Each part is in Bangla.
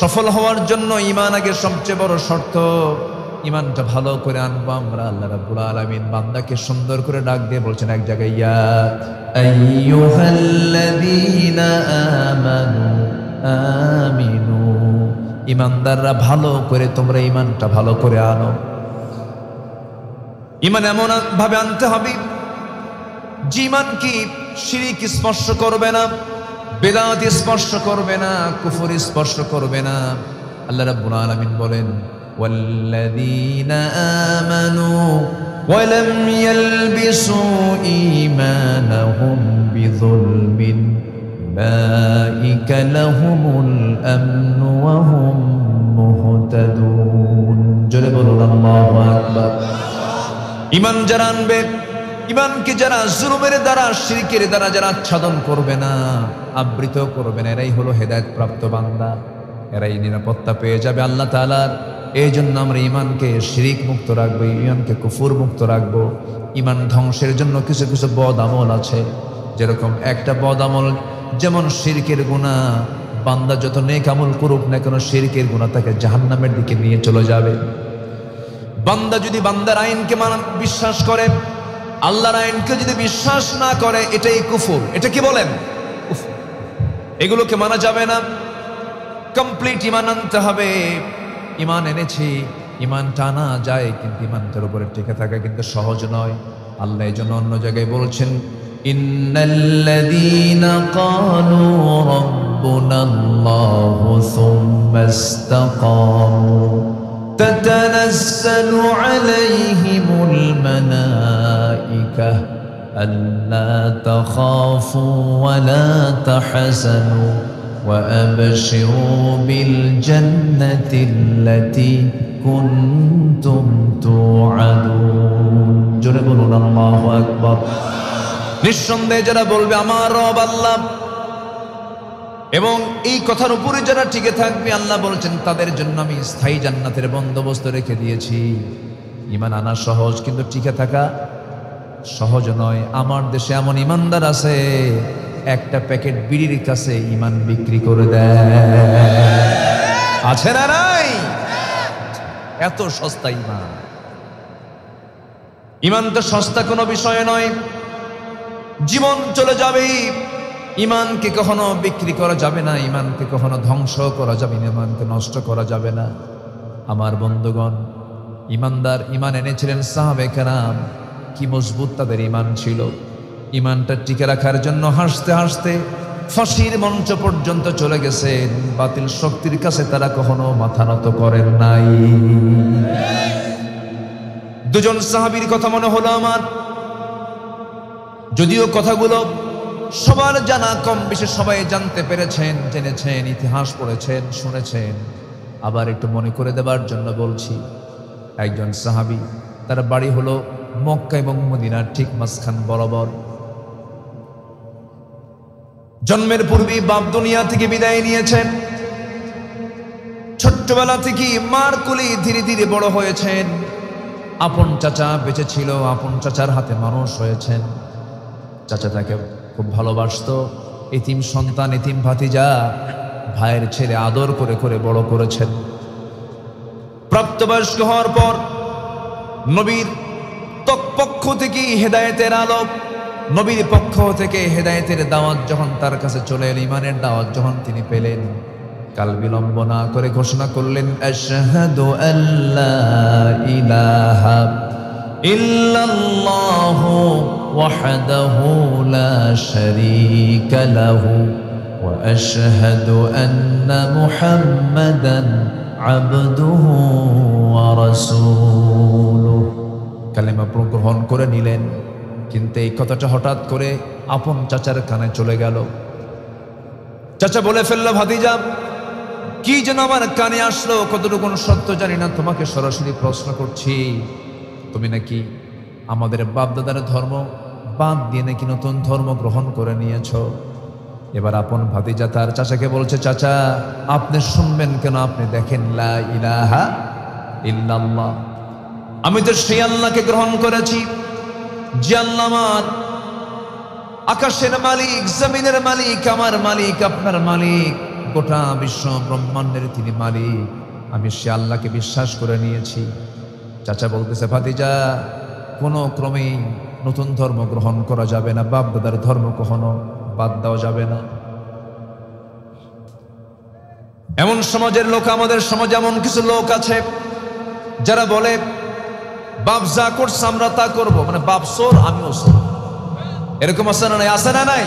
সফল হওয়ার জন্য ঈমান আগে সবচেয়ে বড় শর্ত। ঈমানটা ভালো করে আনবো আমরা। আল্লাহ রাব্বুল আলামিন বান্দাকে সুন্দর করে ডাক দিয়ে বলছেন এক জায়গায়, ইয়া আইয়ুহাল্লাযীনা আমানু আমিনু, ঈমানদাররা ভালো করে তোমরা ঈমানটা ভালো করে আনো। ঈমান এমন ভাবে আনতে হবে যে ঈমান কি শিরক স্পর্শ করবে না, বেদাত স্পর্শ করবে না, কুফর স্পর্শ করবে না। আল্লাহ রাব্বুল আলামিন বলেন, ওয়াল্লাযীনা আমানু ওয়া লাম ইয়ালবিসু ঈমানাহুম বিযুলমিন উলাইকা লাহুমুল আমনু ওয়া হুম মুহতাদুন। জোরে বলুন আল্লাহু আকবার। ঈমান যারা আনবে, ঈমানকে যারা জুলুমের দ্বারা শিরকের দ্বারা যারা আচ্ছাদন করবে না, আবৃত করবে না, এরাই হলো হেদায়েত প্রাপ্ত বান্দা, এরাই নিরাপত্তা পেয়ে যাবে আল্লাহ তাআলার। এই জন্য আমরা ঈমানকে শিরক মুক্ত রাখবো, ঈমানকে কুফর মুক্ত রাখবো। ঈমান ধ্বংসের জন্য কিছু কিছু বদ আমল আছে, যেরকম একটা বদ আমল যেমন শিরকের গুনাহ। বান্দা যত নেক আমল করুক না কেন, শিরকের গুনাহ তাকে জাহান্নামের দিকে নিয়ে চলে যাবে। বান্দা যদি বান্দার আইনকে বিশ্বাস করে, আল্লাহর আইনকে যদি বিশ্বাস না করে, এটাই কুফর। এটা কি বলেন? এগুলোকে মানা যাবে না। কমপ্লিট ঈমান আনতে হবে। ঈমান এনেছি, ঈমান টানা যায়, কিন্তু ঈমানটার উপরে টিকে থাকা কিন্তু সহজ নয়। আল্লাহ এই জন্য অন্য জায়গায় বলছেন, ইন্নাল্লাযীনা ক্বালু রাব্বুনাল্লাহু সুম্মা ইসতাকামু তাতানাজ্জালু আলাইহিমুল মালাইকা আল্লা তাখাফু ওয়া লা তাহজানু وأبشروا بالجنة التي كنتم توعدون। জোরে বলুন আল্লাহু আকবার। নিঃসন্দেহে যারা বলবে আমার রব আল্লাহ, এবং এই কথার উপরে যারা টিকে থাকবে, আল্লাহ বলছেন তাদের জন্য আমি স্থায়ী জান্নাতের বন্দোবস্ত রেখে দিয়েছি। ঈমান আনা সহজ, কিন্তু টিকে থাকা সহজ নয়। আমার দেশে এমন ঈমানদার আছে, একটা প্যাকেট বিড়ির কাছে ঈমান বিক্রি করে দেয়। আছে না নাই? এত সস্তা ঈমান। ঈমান তো সস্তা কোনো বিষয় নয়। জীবন চলে যাবে, ঈমানকে কখনো বিক্রি করা যাবে না, ঈমানকে কখনো ধ্বংস করা যাবে না, ঈমানকে নষ্ট করা যাবে না। আমার বন্ধুগণ, ঈমানদার ঈমান এনেছিলেন সাহাবে কেরাম। কি মজবুত তাদের ঈমান ছিল। ঈমানটা টিকে রাখার জন্য হাসতে হাসতে ফাঁসির মঞ্চ পর্যন্ত চলে গেছেন। বাতিল শক্তির কাছে তারা কখনো মাথা নত করেন নাই। দুজন সাহাবীর কথা মনে হলো আমার, যদিও কথাগুলো সবার জানা, কম বেশি সবাই জানতে পেরেছেন, জেনেছেন, ইতিহাস পড়েছেন, শুনেছেন। আবার একটু মনে করে দেবার জন্য বলছি। একজন সাহাবী, তার বাড়ি হলো মক্কা এবং মদিনার ঠিক মাঝখান বরাবর। জন্মের পূর্বেই বাপ দুনিয়া থেকে বিদায় নিয়েছেন। ছোট্টবেলা থেকে মার কোলে ধীরে ধীরে বড় হয়েছেন। আপন চাচা বেঁচে ছিল, আপন চাচার হাতে মানুষ হয়েছেন। চাচা তাকে খুব ভালোবাসতো। এতিম সন্তান, এতিম ভাতিজা, ভাইয়ের ছেলে আদর করে করে বড় করেছেন। প্রাপ্তবয়স্ক হওয়ার পর নবীর পক্ষ থেকে হেদায়েতের আলো, নবীর পক্ষ থেকে হেদায়েতের দাওয়াত যখন তার কাছে চলে এল, ঈমানের দাওয়াত যখন তিনি পেলেন, কাল বিলম্ব না করে ঘোষণা করলেন, আশহাদু আল্লা ইলাহা ইল্লাল্লাহু ওয়াহদাহু লা শারীকা লাহু ওয়া আশহাদু আন্না মুহাম্মাদান আবদুহু ওয়া রাসূলুহু। কালেমা গ্রহণ করে নিলেন। কিন্তু এই কথাটা হঠাৎ করে আপন চাচার কানে চলে গেল। চাচা বলে ফেললো, ভাতিজা কি যেন আমার কানে আসলো, কতটুকু সত্য জানি না, তোমাকে সরাসরি প্রশ্ন করছি, তুমি নাকি আমাদের বাপ দাদার ধর্ম বাদ দিয়ে নাকি নতুন ধর্ম গ্রহণ করে নিয়েছ? এবার আপন ভাতিজা তার চাচাকে বলছে, চাচা আপনি শুনবেন কেন? আপনি দেখেন, লা ইলাহা ইল্লাল্লাহ, আমি তো সেই আল্লাহকে গ্রহণ করেছি যে আল্লাহ আমার আকাশের মালিক, জমিনের মালিক, আমার মালিক, আপনার মালিক, গোটা বিশ্ব ব্রহ্মাণ্ডের তিনি মালিক, আমি সে আল্লাহকে বিশ্বাস করে নিয়েছি। চাচা বলতেছে, ভাতিজা কোনো ক্রমেই নতুন ধর্ম গ্রহণ করা যাবে না, বাপ দাদার ধর্ম কখনো বাদ দেওয়া যাবে না। এমন সমাজের লোক, আমাদের সমাজে এমন কিছু লোক আছে যারা বলে বাপ যা করছে আমরা তা করব, মানে বাপ চোর আমিও চোর। এরকম আছে না নাই? আছে না নাই?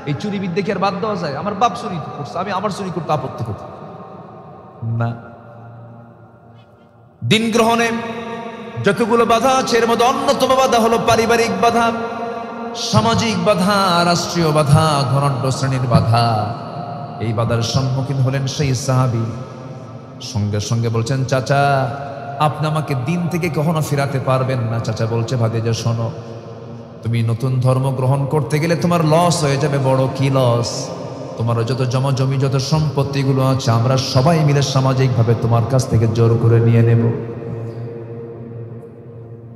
এই চুরি বিদ্যে কি আর বাদ দেওয়া যায়? আমার বাপ চুরি করছে, আমি আমার চুরি করতে আপত্তি করতে না। দিন গ্রহণে যতগুলো বাধা আছে এর মধ্যে অন্যতম বাধা হলো পারিবারিক বাধা, সামাজিক বাধা, রাষ্ট্রীয় বাধা, ধনাঢ্য শ্রেণীর বাধা। এই বাধার সম্মুখীন হলেন সেই সাহাবী। সঙ্গে সঙ্গে বলছেন, চাচা আপনি আমাকে দিন থেকে কখনো ফিরাতে পারবেন না। চাচা বলছে, ভাতিজা শোনো, তুমি নতুন ধর্ম গ্রহণ করতে গেলে তোমার লস হয়ে যাবে। বড় কি লস? তোমার যত জমা জমি, যত সম্পত্তিগুলো আছে আমরা সবাই মিলে সামাজিকভাবে তোমার কাছ থেকে জোর করে নিয়ে নেব।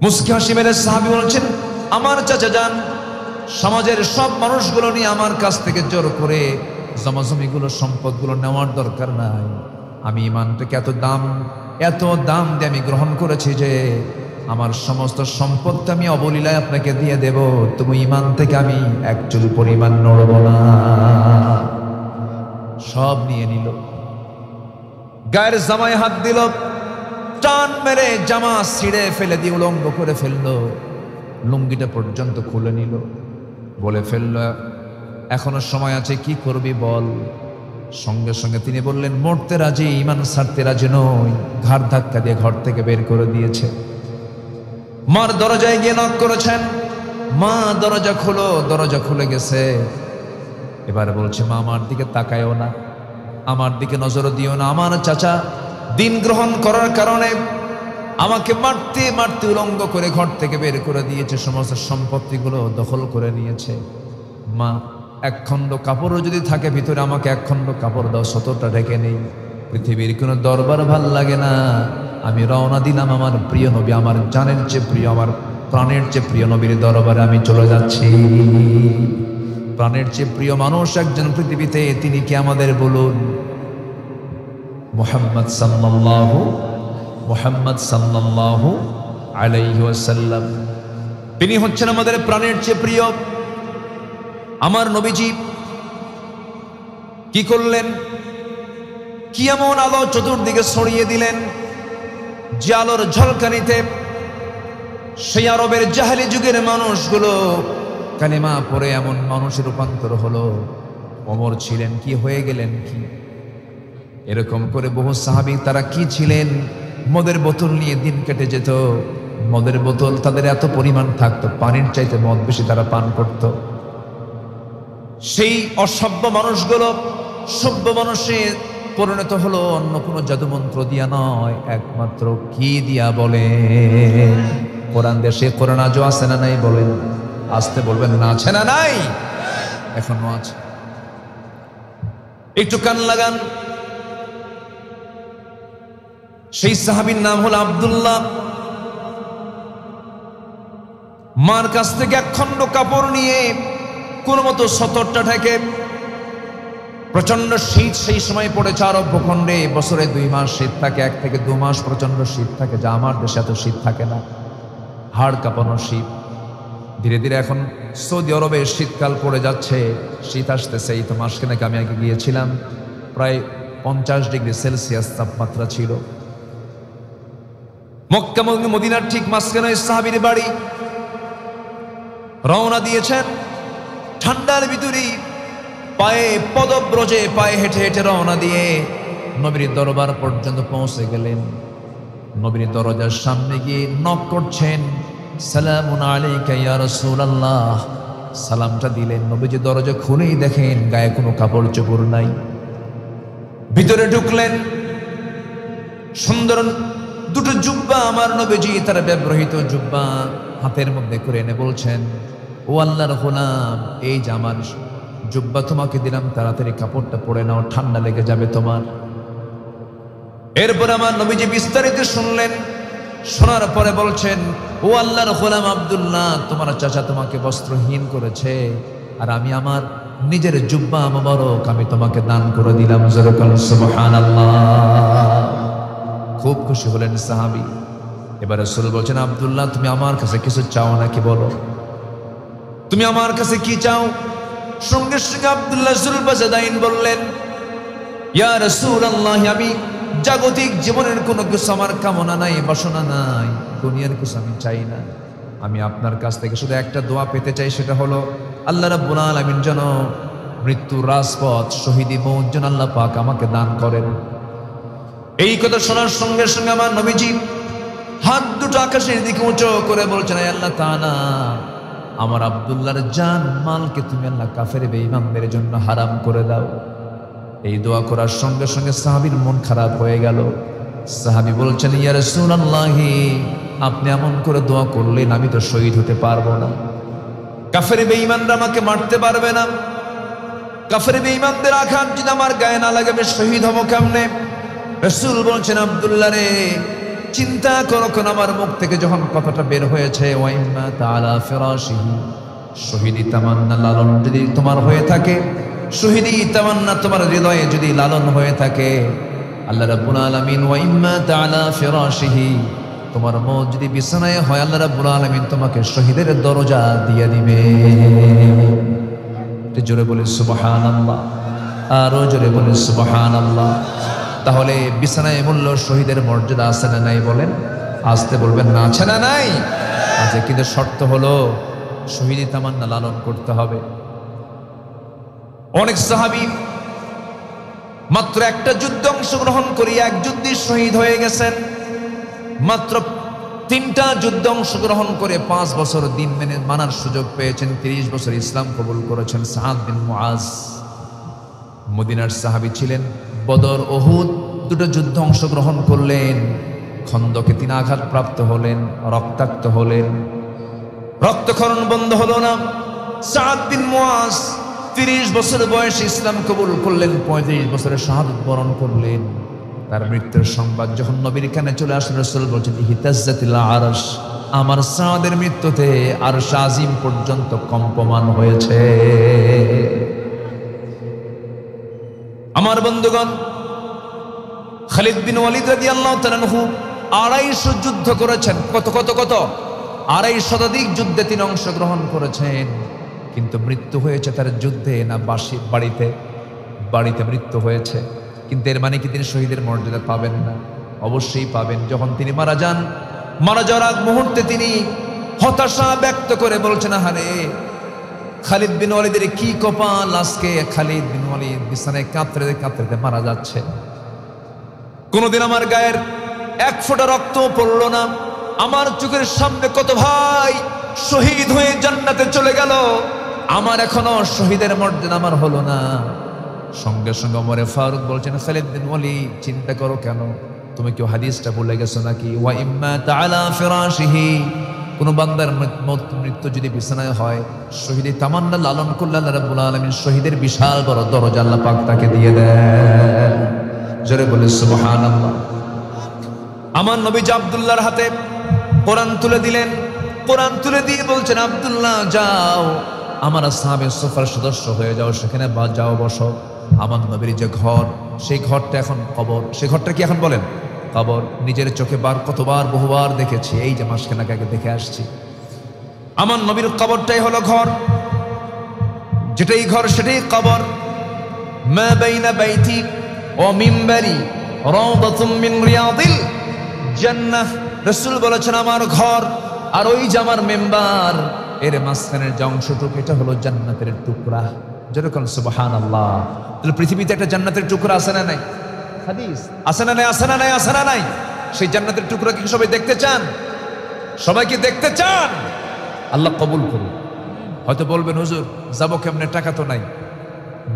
মুস্কি হাসি মেরে সাহাবী বলছেন, আমার চাচা যান, সমাজের সব মানুষগুলো নিয়ে আমার কাছ থেকে জোর করে জমাজমিগুলো, সম্পদগুলো নেওয়ার দরকার নাই। আমি ইমানটাকে এত দাম দিয়ে আমি গ্রহণ করেছি যে আমার সমস্ত সম্পদটা আমি অবলীলায় আপনাকে দিয়ে দেব। তুমি ইমান থেকে আমি এক চুল পরিমাণ নড়ব না। সব নিয়ে নিল, গায়ের জামায় হাত দিল, টান মেরে জামা ছিঁড়ে ফেলে দিয়ে উলঙ্গ করে ফেললো, লুঙ্গিটা পর্যন্ত খুলে নিল, বলে ফেললো, এখনো সময় আছে, কি করবি বল। সঙ্গে সঙ্গে তিনি বললেন, মরতে রাজি, ইমান ছাড়তে রাজি নই। ঘাড় ধাক্কা দিয়ে ঘর থেকে বের করে দিয়েছে। মার দরজায় গিয়ে নক করেছেন, মা দরজা খোলো। দরজা খুলে গেছে। এবার বলছে, মা আমার দিকে তাকায়ও না, আমার দিকে নজর দিও না। আমার চাচা দিন গ্রহণ করার কারণে আমাকে মারতে মারতে উলঙ্গ করে ঘর থেকে বের করে দিয়েছে, সমস্ত সম্পত্তিগুলো দখল করে নিয়েছে। মা এক খণ্ড কাপড়ও যদি থাকে ভিতরে, আমাকে এক খণ্ড কাপড় দাও, সতরটা ঢেকে নেই। পৃথিবীর কোনো দরবার ভাল লাগে না, আমি রওনা দিলাম আমার প্রিয় নবী, আমার জানের চেয়ে প্রিয়, আমার প্রাণের চেয়ে প্রিয় নবীর দরবারে আমি চলে যাচ্ছি। প্রাণের চেয়ে প্রিয় মানুষ একজন পৃথিবীতে, তিনি কি আমাদের বলুন? মুহাম্মদ সাল্লাল্লাহু আলাইহি ওয়াসাল্লাম। তিনি হচ্ছেন আমাদের প্রাণের চেয়ে প্রিয়। আমার নবীজি কি করলেন? কি এমন আলো চতুর্দিকে ছড়িয়ে দিলেন যে আলোর ঝলকানিতে সেই আরবের জাহেলি যুগের মানুষগুলো কালিমা পড়ে এমন মানুষের রূপান্তর হলো। ওমর ছিলেন কি, হয়ে গেলেন কি? এরকম করে বহু সাহাবী, তারা কি ছিলেন? মদের বোতল নিয়ে দিন কেটে যেত। মদের বোতল তাদের এত পরিমাণ থাকতো, পানির চাইতে মদ বেশি তারা পান করত। সেই অসভ্য মানুষগুলো সভ্য মানুষে পরিণত হলো অন্য কোনো জাদুমন্ত্র দিয়া নয়, একমাত্র কি দিয়া বলে? কোরআন দেশে কোরআন আজও আছে না নাই? বলেন, আসতে বলবেন না, আছে না নাই? এখনো আছে। একটু কান লাগান। সেই সাহাবীর নাম হলো আব্দুল্লাহ। মার কাছ থেকে এক খণ্ড কাপড় নিয়ে কোন মতো সতরটা ঢেকে, প্রচন্ড শীত সেই সময় পড়েছে আরব ভূখণ্ডে। বছরে 2 মাস শীত থাকে, 1 থেকে 2 মাস প্রচন্ড শীত থাকে, যা আমার দেশে এত শীত থাকে না। হাড় কাঁপানো শীত। ধীরে ধীরে এখন সৌদি আরবে শীতকাল পড়ে যাচ্ছে, শীত আসতেছে। এই তো মাসখানেক আমি আগে গিয়েছিলাম, প্রায় 50 ডিগ্রি সেলসিয়াস তাপমাত্রা ছিল। মক্কা মদিনার ঠিক মাঝখানে সাহাবীর বাড়ি। রওনা দিয়েছেন ঠান্ডার ভিতরে, পায়ে পদব্রজে, পায়ে হেঁটে হেঁটে রওনা দিয়ে নবীর দরবার পর্যন্ত পৌঁছে গেলেন। নবীর দরজার সামনে গিয়ে নক করছেন, সালামুন আলাইকা ইয়া রাসূলুল্লাহ। সালামটা দিলেন। নবীজি দরজা খুলেই দেখেন গায়ে কোনো কাপড় চোপড় নাই। ভিতরে ঢুকলেন, সুন্দর দুটো জুব্বা আমার নবীজি তার ব্যবহৃত জুব্বা হাতের মধ্যে করে এনে বলছেন, ও আল্লাহর গোলাম, এই যে আমার জুব্বা তোমাকে দিলাম, তাড়াতাড়ি কাপড়টা পরে নাও, ঠান্ডা লেগে যাবে তোমার। এরপর আমার নবীজি বিস্তারিত শুনলেন। শোনার পরে বলছেন, ও আল্লাহর গোলাম আব্দুল্লাহ, তোমার চাচা তোমাকে বস্ত্রহীন করেছে, আর আমি আমার নিজের জুব্বা মোবারক আমি তোমাকে দান করে দিলাম। সুবহানাল্লাহ। খুব খুশি হলেন সাহাবী। এবার রাসূল বলছেন, আব্দুল্লাহ তুমি আমার কাছে কিছু চাও নাকি বলো, তুমি আমার কাছে কি চাও? সঙ্গে সঙ্গে আব্দুল্লাহ যুলবাজাদাইন বললেন, ইয়া রাসূলুল্লাহ, আমি জাগতিক জীবনের কোনো কিছু আমার কামনা নাই, বাসনা নাই, দুনিয়ার কিছু আমি চাই না। আমি আপনার কাছ থেকে শুধু একটা দোয়া পেতে চাই, সেটা হলো আল্লাহ রাব্বুল আলামিন যেন মৃত্যুর রাজপথ শহীদি মৌত যেন আল্লাহ পাক আমাকে দান করেন। এই কথা শোনার সঙ্গে সঙ্গে আমার নবীজি হাত দুটো আকাশের দিকে উঁচু করে বলছেন, হে আল্লাহ তাআলা, আমার আব্দুল্লাহর জান মালকে তুমি আল্লাহ কাফের বেঈমানদের জন্য হারাম করে দাও। এই দোয়া করার সঙ্গে সঙ্গে সাহাবীর মন খারাপ হয়ে গেল। সাহাবী বলছেন, ইয়া রাসূলুল্লাহ, আপনি এমন করে দোয়া করলেন, আমি তো শহীদ হতে পারবো না, কাফের বেঈমানরা আমাকে মারতে পারবে না, কাফের বেঈমানদের আঘাত যদি আমার গায়ে না লাগে আমি শহীদ হব কেমনে? রাসূল বলছেন, আব্দুল্লাহ রে, চিন্তা করো কোন আমার মুখ থেকে যখন কথাটা বের হয়েছে, ওয়াইম্মা তাআলা ফিরাশিহি, শহীদি তামান্না লালন যদি তোমার হয়ে থাকে, শহীদি তামান্না তোমার হৃদয়ে যদি লালন হয়ে থাকে, আল্লাহ রাব্বুল আলামিন ওয়াইম্মা তাআলা ফিরাশিহি, তোমার মত যদি বিছানায় হয়, আল্লাহ রাব্বুল আলামিন তোমাকে শহীদের দরজা দিয়ে দিবে। জোরে বলে সুবহানাল্লাহ, আরো জোরে বলে সুবহানাল্লাহ। তাহলে বিছানায় মূল্য শহীদের মর্যাদা আছে না নাই বলেন? আসতে বলবেন না, আছে না নাই? আছে, কিন্তু শর্ত হলো শহীদি তামান্না লালন করতে হবে। অনেক সাহাবী মাত্র একটা যুদ্ধে অংশগ্রহণ করে এক যুদ্ধে শহীদ হয়ে গেছেন, মাত্র 3টা যুদ্ধে অংশগ্রহণ করে 5 বছর দিন মানার সুযোগ পেয়েছেন, 30 বছর ইসলাম কবুল করেছেন। সাআদ বিন মুআজ মদিনার সাহাবী ছিলেন, বদর উহুদ 2টো যুদ্ধে অংশগ্রহণ করলেন, খন্দকে তিনি আঘাতপ্রাপ্ত হলেন, রক্তাক্ত হলেন, রক্তক্ষরণ বন্ধ হলো না। সাআদ বিন মুআজ 30 বছর বয়সে ইসলাম কবুল করলেন, 35 বছরে শাহাদাত বরণ করলেন। তার মৃত্যুর সংবাদ যখন নবীর কানে চলে আসলেন, রাসূল বলছেন, ইহতাজ্জাতিল আরশ, আমার সাদের মৃত্যুতে আরশ আজিম পর্যন্ত কম্পমান হয়েছে। আমার বন্ধুগণ, খালিদ বিন ওয়ালিদ রাদিয়াল্লাহু তাআলা আনহু 250 যুদ্ধ করেছেন। কত 250 শতাধিক যুদ্ধে তিনি অংশগ্রহণ করেছেন, কিন্তু মৃত্যু হয়েছে তার যুদ্ধে না বাড়িতে মৃত্যু হয়েছে। কিন্তু এর মানে কি তিনি শহীদের মর্যাদা পাবেন না? অবশ্যই পাবেন। যখন তিনি মারা যান, মারা যাওয়ার আগ মুহূর্তে তিনি হতাশা ব্যক্ত করে বলছেন, আরে খালিদ বিন ওয়ালিদের কি কপাল, আজকে খালিদ বিন ওয়ালিদ বিছানায় কাঁদতে কাঁদতে মারা যাচ্ছে। কোনোদিন আমার গায়ের 1 ফোঁটা রক্ত পড়লো না, আমার চোখের সামনে কত ভাই শহীদ হয়ে জান্নাতে চলে গেল, আমার এখনো শহীদের মর্যাদা আমার হলো না। সঙ্গে সঙ্গে ওমর ফারুক বলছেন, খালিদ বিন ওয়ালিদ, চিন্তা করো কেন? তুমি কি হাদিসটা ভুলে গেছো নাকি? ওয়া ইম্মা তাআলা ফিরাশিহি, কোন বান্দার মৃত্যু যদি বিছানায় হয়, শহীদি তামান্না লালন করলে আল্লাহ রাব্বুল আলামিন শহীদের বিশাল বড় দরজা আল্লাহ পাক তাকে দিয়ে দেন। জোরে বলে সুবহানাল্লাহ। আমার নবী আব্দুল্লাহর হাতে কোরআন তুলে দিলেন। কোরআন তুলে দিয়ে বলছেন, আব্দুল্লাহ যাও, আমার আসহাবে সুফার সদস্য হয়ে যাও, সেখানে যাও বসো। আমার নবীর যে ঘর, সেই ঘরটা এখন কবর। সেই ঘরটা কি এখন বলেন? কবর। নিজের চোখে কতবার বহুবার দেখেছি, এই যে মাসখানেক আগে দেখে আসছি। আমার নবীর কবরটাই হলো ঘর, যেটাই ঘর সেটাই কবর। মা বাইনা বাইতি ওয়া মিম্বারি রাওদাতুম মিন রিয়াদিল জান্নাহ। রাসূল বলেছেন, আমার ঘর আর ওই যে আমার মেম্বার, এর মাঝখানের যে অংশটুকু, এটা হলো জান্নাতের টুকরা। যেরকম সুবহানাল্লাহ। তাহলে পৃথিবীতে একটা জান্নাতের টুকরা আছে না নাই? হাদিস আছে না নাই? আছে না নাই? আছে না নাই? সেই জান্নাতের টুকরা কি সবাই দেখতে চান? সবাই কি দেখতে চান? আল্লাহ কবুল করুন। হয়তো বলবেন, হুজুর যাবো কেমনে, টাকা তো নাই।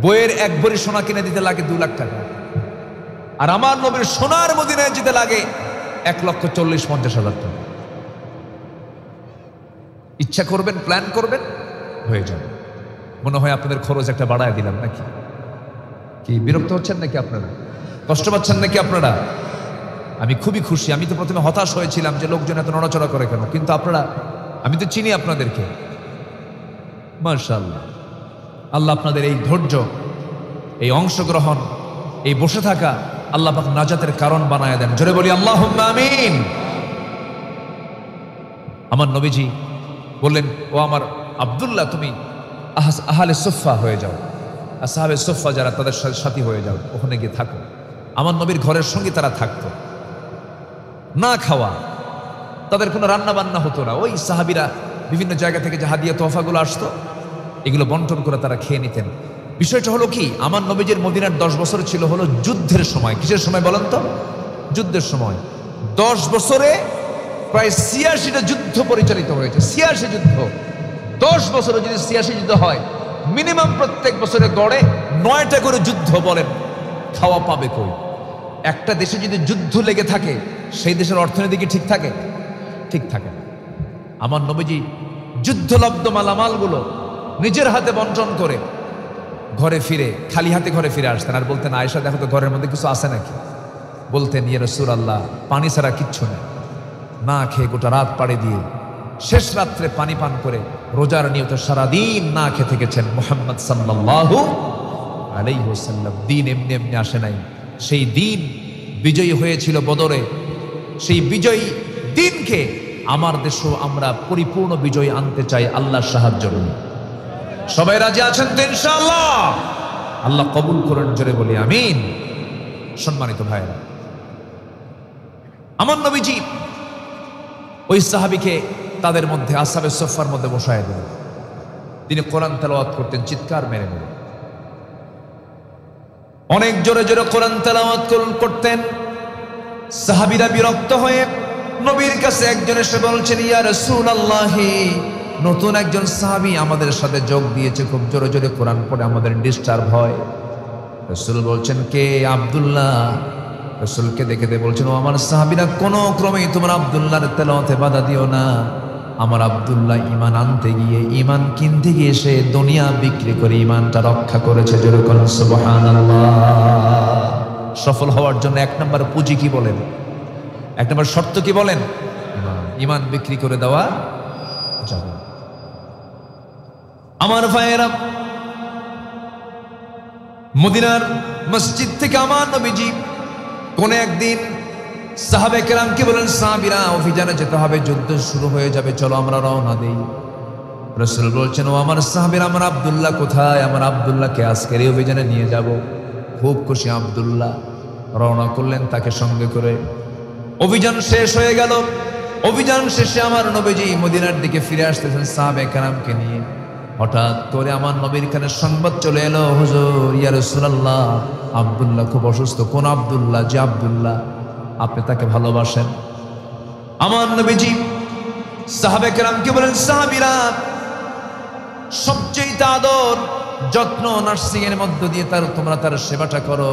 বইয়ের 1 ভরি সোনা কিনে দিতে লাগে 2 লাখ টাকা, আর আমার নবীর সোনার মদিনায় যেতে লাগে 1,40,50,000 টাকা। ইচ্ছা করবেন, প্ল্যান করবেন, হয়ে যাবে। মনে হয় আপনাদের খরচ একটা বাড়ায় দিলাম নাকি? কি বিরক্ত হচ্ছেন নাকি আপনারা? কষ্ট পাচ্ছেন নাকি আপনারা? আমি খুবই খুশি। আমি তো প্রথমে হতাশ হয়েছিলাম যে লোকজন এত নড়াচড়া করে কেন, কিন্তু আপনারা, আমি তো চিনি আপনাদেরকে, মাশাআল্লাহ। আল্লাহ আপনাদের এই ধৈর্য, এই অংশগ্রহণ, এই বসে থাকা আল্লাহ পাক নাজাতের কারণ বানায় দেন। জোরে বলি আল্লাহুম্মা আমিন। আমার নবীজি বললেন, ও আমার আব্দুল্লাহ, তুমি আহলে সুফা হয়ে যাও, আসহাবে সুফা যারা, তাদের সাথী হয়ে যাও, ওখানে গিয়ে থাকো। আমার নবীর ঘরের সঙ্গে তারা থাকতো, না খাওয়া, তাদের কোনো রান্না বান্না হতো না। ওই সাহাবীরা বিভিন্ন জায়গা থেকে যে হাদিয়া তোহফাগুলো আসতো, এগুলো বন্টন করে তারা খেয়ে নিতেন। বিষয়টা হলো কি, আমার নবীজির মদিনার 10 বছর ছিল হলো যুদ্ধের সময়। কিসের সময় বলেন তো? যুদ্ধের সময়। 10 বছরে প্রায় 86টা যুদ্ধ পরিচালিত হয়েছে। 86 যুদ্ধ। 10 বছরে যদি 86 যুদ্ধ হয়, মিনিমাম প্রত্যেক বছরে গড়ে 9টা করে যুদ্ধ। বলেন খাওয়া পাবে কই? একটা দেশে যদি যুদ্ধ লেগে থাকে, সেই দেশের অর্থনীতি কি ঠিক থাকে? ঠিক থাকে না। আমার নবীজি যুদ্ধলব্ধ মালামালগুলো নিজের হাতে বন্টন করে ঘরে ফিরে, খালি হাতে ঘরে ফিরে আসতেন। আর বলতেন, আয়েশা দেখো তো ঘরের মধ্যে কিছু আছে নাকি? বলতেন, ইয়া রাসূলুল্লাহ, পানি ছাড়া কিচ্ছু নেই। না খেয়ে গোটা রাত পাড়ি দিয়ে শেষ রাত্রে পানি পান করে রোজার নিয়তে সারাদিন না খেয়ে থেকেছেন মুহাম্মদ সাল্লাল্লাহু আলাইহি ওয়াসাল্লাম। দিন এমনি এমনি আসে নাই। সেই দিন বিজয়ী হয়েছিল বদরে। সেই বিজয়ী দিনকে আমার দেশও আমরা পরিপূর্ণ বিজয় আনতে চাই আল্লাহর সাহায্য নিয়ে। সবাই রাজি আছেন তো ইনশাআল্লাহ? আল্লাহ কবুল করেন, জোরে বলি আমিন। সম্মানিত ভাইরা, আমার নবীজি ওই সাহাবীকে তাদের মধ্যে, আসহাবে সুফার মধ্যে বসায় দিলেন। তিনি কোরআন তেলাওয়াত করতেন চিৎকার মেরে মেরে, অনেক জোরে জোরে কোরআন তেলাওয়াত করতেন। সাহাবীরা বিরক্ত হয়ে নবীর কাছে একজন এসে বলছেন, ইয়া রাসূলুল্লাহ, নতুন একজন সাহাবী আমাদের সাথে যোগ দিয়েছে, খুব জোরে জোরে কোরআন পড়ে আমাদের ডিস্টার্ব হয়। রাসূল বলছেন, কে? আব্দুল্লাহ। রাসূলকে দেখে বলছেন, ও আমার সাহাবীরা, কোনো ক্রমেই তোমরা আব্দুল্লাহর তেলাওয়াতে বাধা দিও না। আমার আব্দুল্লাহ ঈমান আনতে গিয়ে, ঈমান কিনতে গিয়ে সে দুনিয়া বিক্রি করে ঈমানটা রক্ষা করেছে। জোরে বলুন সুবহানাল্লাহ। সফল হওয়ার জন্য 1 নম্বর পুঁজি কি বলেন? 1 নম্বর শর্ত কি বলেন? ঈমান বিক্রি করে দেওয়া যাবে। আমার ভাইয়েরা, মদিনার মসজিদ থেকে আমার নবীজি কোন একদিন সাহাবে কেরামকে বলেন, সাহাবীরা, অভিযানে যেতে হবে, যুদ্ধ শুরু হয়ে যাবে, চলো আমরা রওনা দেই। রাসূল বলছেন, ও আমার সাহাবীরা, আমার আব্দুল্লাহ কোথায়? আমার আব্দুল্লাহকে আজকের এই অভিযানে নিয়ে যাব। খুব খুশি আব্দুল্লাহ, রওনা করলেন তাকে সঙ্গে করে। অভিযান শেষ হয়ে গেল। অভিযান শেষে আমার নবীজি মদিনার দিকে ফিরে আসতেছেন সাহাবে কেরামকে নিয়ে। হঠাৎ করে আমার নবীর কানে সংবাদ চলে এলো, হুজুর, ইয়া রাসূলুল্লাহ, আব্দুল্লাহ খুব অসুস্থ। কোন আব্দুল্লাহ? যে আব্দুল্লাহ আপনি তাকে ভালোবাসেন। আমার নবীজি সাহাবে কেরামকে বলেন, সাহাবীরা, সবচেয়ে আদর, যত্ন, নার্সিং এর মধ্য দিয়ে তোমরা তার সেবাটা করো।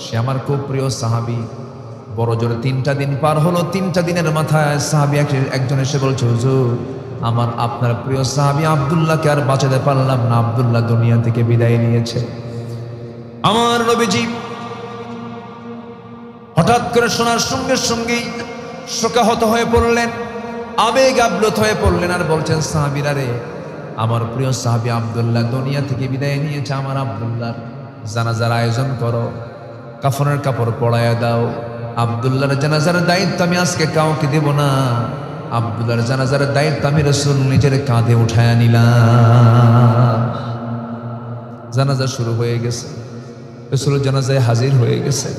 সে আমার খুব প্রিয় সাহাবী। বড় জোরে 3টা দিন পার হলো। 3টা দিনের মাথায় সাহাবী একজন এসে বলছে, হুজুর, আমার আপনার প্রিয় সাহাবী আব্দুল্লাহকে আর বাঁচাতে পারলাম না, আব্দুল্লাহ দুনিয়া থেকে বিদায় নিয়েছে। আমার নবীজি হঠাৎ করে শোনার সঙ্গে সঙ্গেই শোকাহত হয়ে পড়লেন, আবেগ আপ্লুত হয়ে পড়লেন, আর বলছেন, সাহাবীরা রে, আমার প্রিয় সাহাবী আব্দুল্লাহ দুনিয়া থেকে বিদায় নিয়েছে। আমার আব্দুল্লাহর জানাজার আয়োজন করো, কাফনের কাপড় পরাইয়া দাও। আব্দুল্লাহর জানাজার দায়িত্ব আমি আজকে কাউকে দেব না। আব্দুল্লাহর জানাজার দায়িত্ব আমি রাসূল নিজের কাঁধে উঠায়া নিলাম। জানাজা শুরু হয়ে গেছে, রাসূল জানাজায় হাজির হয়ে গেছে।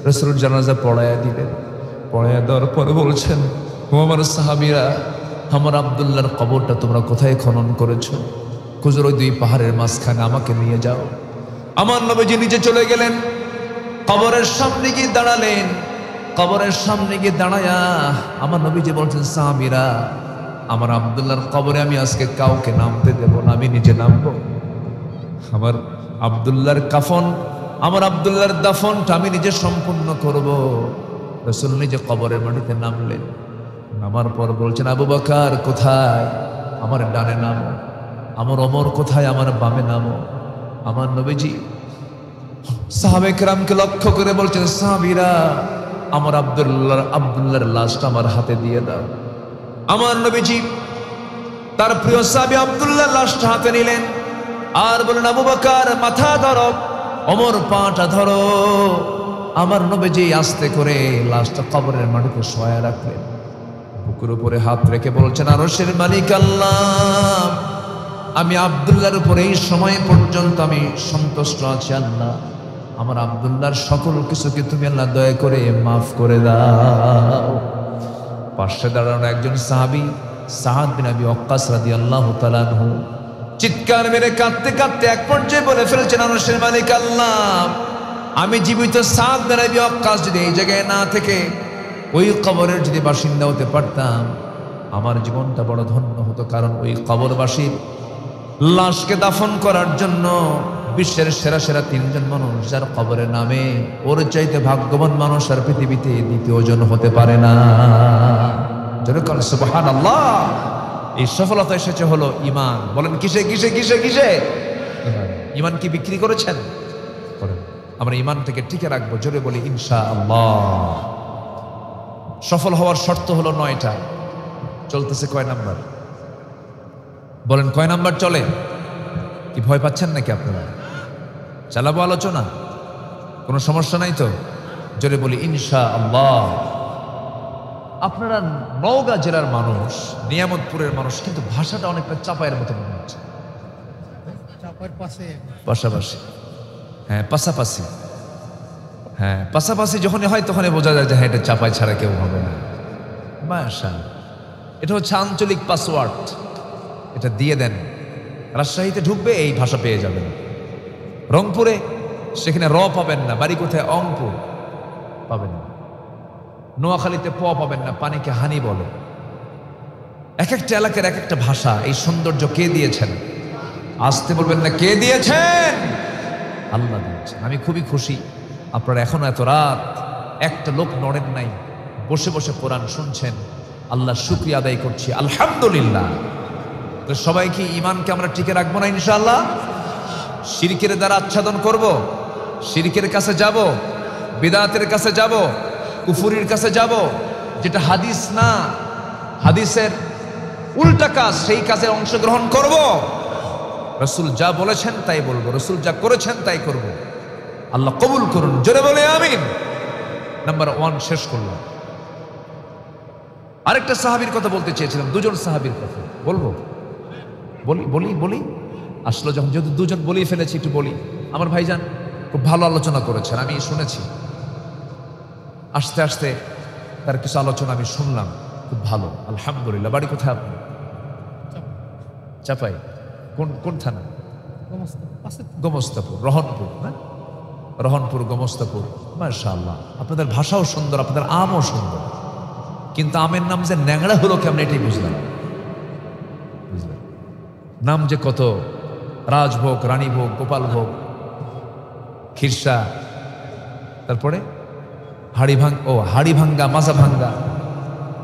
রাসূল জানাজা পড়ায়া দিলেন। পড়ায়া দেওয়ার পরে বলছেন, ও আমার সাহাবীরা, আমার আব্দুল্লাহর কবরটা তোমরা কোথায় খনন করেছো? হুজুর, ওই 2 পাহাড়ের মাঝখানে, আমাকে নিয়ে যাও। আমার নবীজি নিজে চলে গেলেন, কবরের সামনে গিয়ে দাঁড়ালেন। কবরের সামনে গিয়ে দাঁড়ায়া আমার নবীজি বলছেন, সাহাবীরা, আমার আব্দুল্লাহর কবরে আমি আজকে কাউকে নামতে দেব না, আমি নিজে নামবো। আমার আব্দুল্লাহর কাফন, আমার আব্দুল্লাহর দাফনটা আমি নিজে সম্পূর্ণ করব। রাসূল নিজে কবরের মাটিতে নামলেন। নামার পর বলছেন, আবু বকর কোথায়? আমার ডানে নামো। আমার ওমর কোথায়? আমার বামে নামো। আমার নবীজি সাহাবে কেরামকে লক্ষ্য করে বলছেন, সাহাবীরা, আমার আব্দুল্লাহর লাশটা আমার হাতে দিয়ে দাও। আমার নবীজি তার প্রিয় সাহাবী আব্দুল্লাহর লাশটা হাতে নিলেন। আর বলেন, আবু বকর মাথা ধরো, ওমর পাটা ধরো। আমার নবীজি আস্তে করে লাশটা কবরের মাটিতে শোয়া রাখলেন। বুকের উপরে হাত রেখে বলছেন, আরশের মালিক আল্লাহ, আমি আব্দুল্লাহর উপরে এই সময় পর্যন্ত আমি সন্তুষ্ট আছি। আল্লাহ, আমার আব্দুল্লাহর সকল কিছুকে তুমি আল্লাহ দয়া করে মাফ করে দাও। পাশে দাঁড়ানো একজন সাহাবী সাদ বিন আবি ওয়াক্কাস রাদিয়াল্লাহু তাআলা আনহু চিৎকার মেরে কাঁদতে কাঁদতে এক পর্যায়ে বলে ফেলছেন, আরশের মালিক আল্লাহ, আমি জীবিত সাদ বিন আবি ওয়াক্কাস যদি এই জায়গায় না থেকে ওই কবরের যদি বাসিন্দা হতে পারতাম, আমার জীবনটা বড় ধন্য হতো। কারণ ওই কবরবাসীর লাশকে দাফন করার জন্য বিশ্বের সেরা সেরা 3 জন মানুষ, যার কবরের নামে ওর চাইতে ভাগ্যবান মানুষ আর পৃথিবীতে দ্বিতীয় জন হতে পারে না। যেরকম সুবহানাল্লাহ। এই সফলতা এসেছে হলো ঈমান। বলেন কিসে কিসে কিসে কিসে? ঈমান কি বিক্রি করেছেন? করেন। আমরা ঈমানটাকে টিকে রাখবো, জোরে বলি ইনশাআল্লাহ। সফল হওয়ার শর্ত হলো 9টা। চলতেছে কয় নাম্বার? বলেন কয় নাম্বার চলে? কি ভয় পাচ্ছেন নাকি আপনারা? চালাবো আলোচনা, কোনো সমস্যা নাই তো? জোরে বলি ইনশাআল্লাহ। আপনারা নওগাঁ জেলার মানুষ, নিয়ামতপুরের মানুষ, কিন্তু ভাষাটা অনেকটা চাপায়ের মতো মনে হচ্ছে। পাশাপাশি, হ্যাঁ পাশাপাশি, হ্যাঁ পাশাপাশি যখনই হয় তখনই বোঝা যায় যে হ্যাঁ এটা চাপাই ছাড়া কেউ হবে না। মাশাআল্লাহ, এটা হচ্ছে আঞ্চলিক পাসওয়ার্ড। এটা দিয়ে দেন, রাজশাহীতে ঢুকবে এই ভাষা পেয়ে যাবেন। রংপুরে সেখানে র পাবেন না, বাড়ি কোথায় অংপুর পাবেন না। নোয়াখালীতে প পাবেন না, পানিকে হানি বলে। এক একটা এলাকার এক একটা ভাষা। এই সৌন্দর্য কে দিয়েছেন? আসতে বলবেন না, কে দিয়েছেন? আল্লাহ দিয়েছেন। আমি খুবই খুশি আপনারা এখনো এত রাত একটা লোক নড়েন নাই, বসে বসে কোরআন শুনছেন। আল্লাহ শুকরিয়া আদায় করছি, আলহামদুলিল্লাহ। তো সবাই কি ঈমানকে আমরা টিকে রাখবো না ইনশাআল্লাহ? শিরকের দ্বারা আচ্ছাদন করব, শিরকের কাছে যাব, বিদআতের কাছে যাব, কুফুরির কাছে যাব, যেটা হাদিস না, হাদিসের উল্টা কাজ, সেই কাজে অংশগ্রহণ করব। রাসূল যা বলেছেন তাই বলবো, রাসূল যা করেছেন তাই করব। আল্লাহ কবুল করুন, জোরে বলে আমিন। নাম্বার 1 শেষ করলাম। আরেকটা সাহাবীর কথা বলতে চেয়েছিলাম, 2 জন সাহাবীর কথা বলবো। বলি বলি বলি আসলে যখন যেহেতু 2 জন বলেই ফেলেছি, একটু বলি। আমার ভাইজান খুব ভালো আলোচনা করেছেন, আমি শুনেছি। আস্তে আস্তে তার কিছু আলোচনা আমি শুনলাম, খুব ভালো, আলহামদুলিল্লাহ। বাড়ি কোথায় আপনি? চাপাই। কোন থানা? গোমস্তাপুর, রহনপুর না? রহনপুর, গোমস্তাপুর। মাশাআল্লাহ, আপনাদের ভাষাও সুন্দর, আপনাদের আমও সুন্দর, কিন্তু আমের নাম যে ন্যাংড়া হলো কেমন এটাই বুঝলাম। নাম যে কত, রাজভোগ, রানীভোগ, গোপালভোগ, খিরসা, তারপরে হাড়ি ভাঙ্গা, মাজা ভাঙ্গা,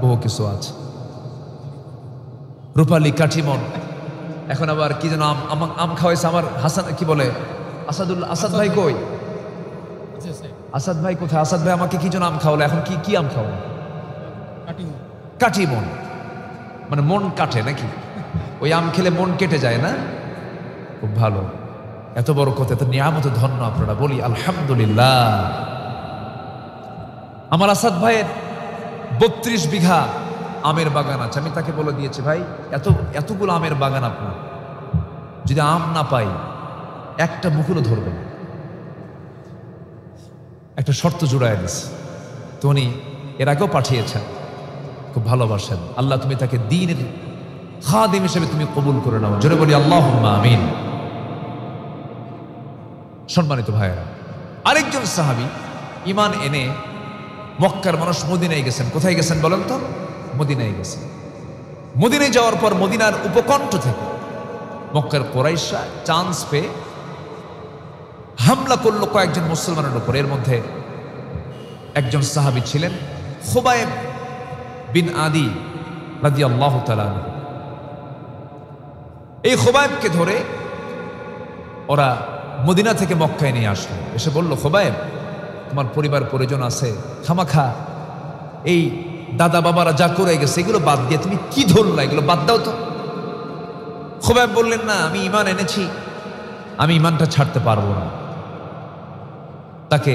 বহু কিছু আছে। রূপালী, কাঠিমন। এখন আবার কি যেন আম খাওয়াইছে আমার হাসান, কি বলে, আসাদ ভাই কই? আসাদ ভাই কোথায়? আসাদ ভাই আমাকে কি যেন আম খাওয়ালো। এখন কি আম খাওয়ালো? কাঠিমন, মানে মন কাটে নাকি? ওই আম খেলে মন কেটে যায় না? খুব ভালো, এত বড় কথা, এত নিয়ামত, ধন্য আপনারা, বলি আলহামদুলিল্লাহ। আমার আসাদ ভাইয়ের 32 বিঘা আমের বাগান আছে। আমি তাকে বলে দিয়েছি, ভাই এতগুলো আমের বাগান আপনার, যদি আম না পাই একটা মুকুলও ধরবে না। একটা শর্ত জুড়ায় দিস। তো উনি এর আগেও পাঠিয়েছেন, খুব ভালোবাসেন। আল্লাহ তুমি তাকে দ্বীনের খাদিম হিসেবে তুমি কবুল করে নাও, জোরে বলি আল্লাহুম্মা আমিন। সম্মানিত ভাইয়েরা, আরেকজন সাহাবী ঈমান এনে মক্কার মানুষ মদিনায় গেছেন। কোথায় গেছেন বলেন তো? মদিনায় গেছেন। মদিনায় যাওয়ার পর মদিনার উপকণ্ঠ থেকে মক্কার কুরাইশরা চান্স পেয়ে হামলা করলো কয়েকজন মুসলমানের উপর। এর মধ্যে একজন সাহাবী ছিলেন খুবাইব বিন আদি রাদিয়াল্লাহু তাআলা। এই খুবাইবকে ধরে ওরা মদিনা থেকে মক্কায় নিয়ে আসলো। এসে বলল, খুবাইব, তোমার পরিবার পরিজন আছে, খামাখা এই দাদা বাবারা যা করে গেছে এগুলো বাদ দিয়ে তুমি কি ধরলা, এগুলো বাদ দাও তো। খুবাইব বললেন, না, আমি ঈমান এনেছি, আমি ইমানটা ছাড়তে পারবো না। তাকে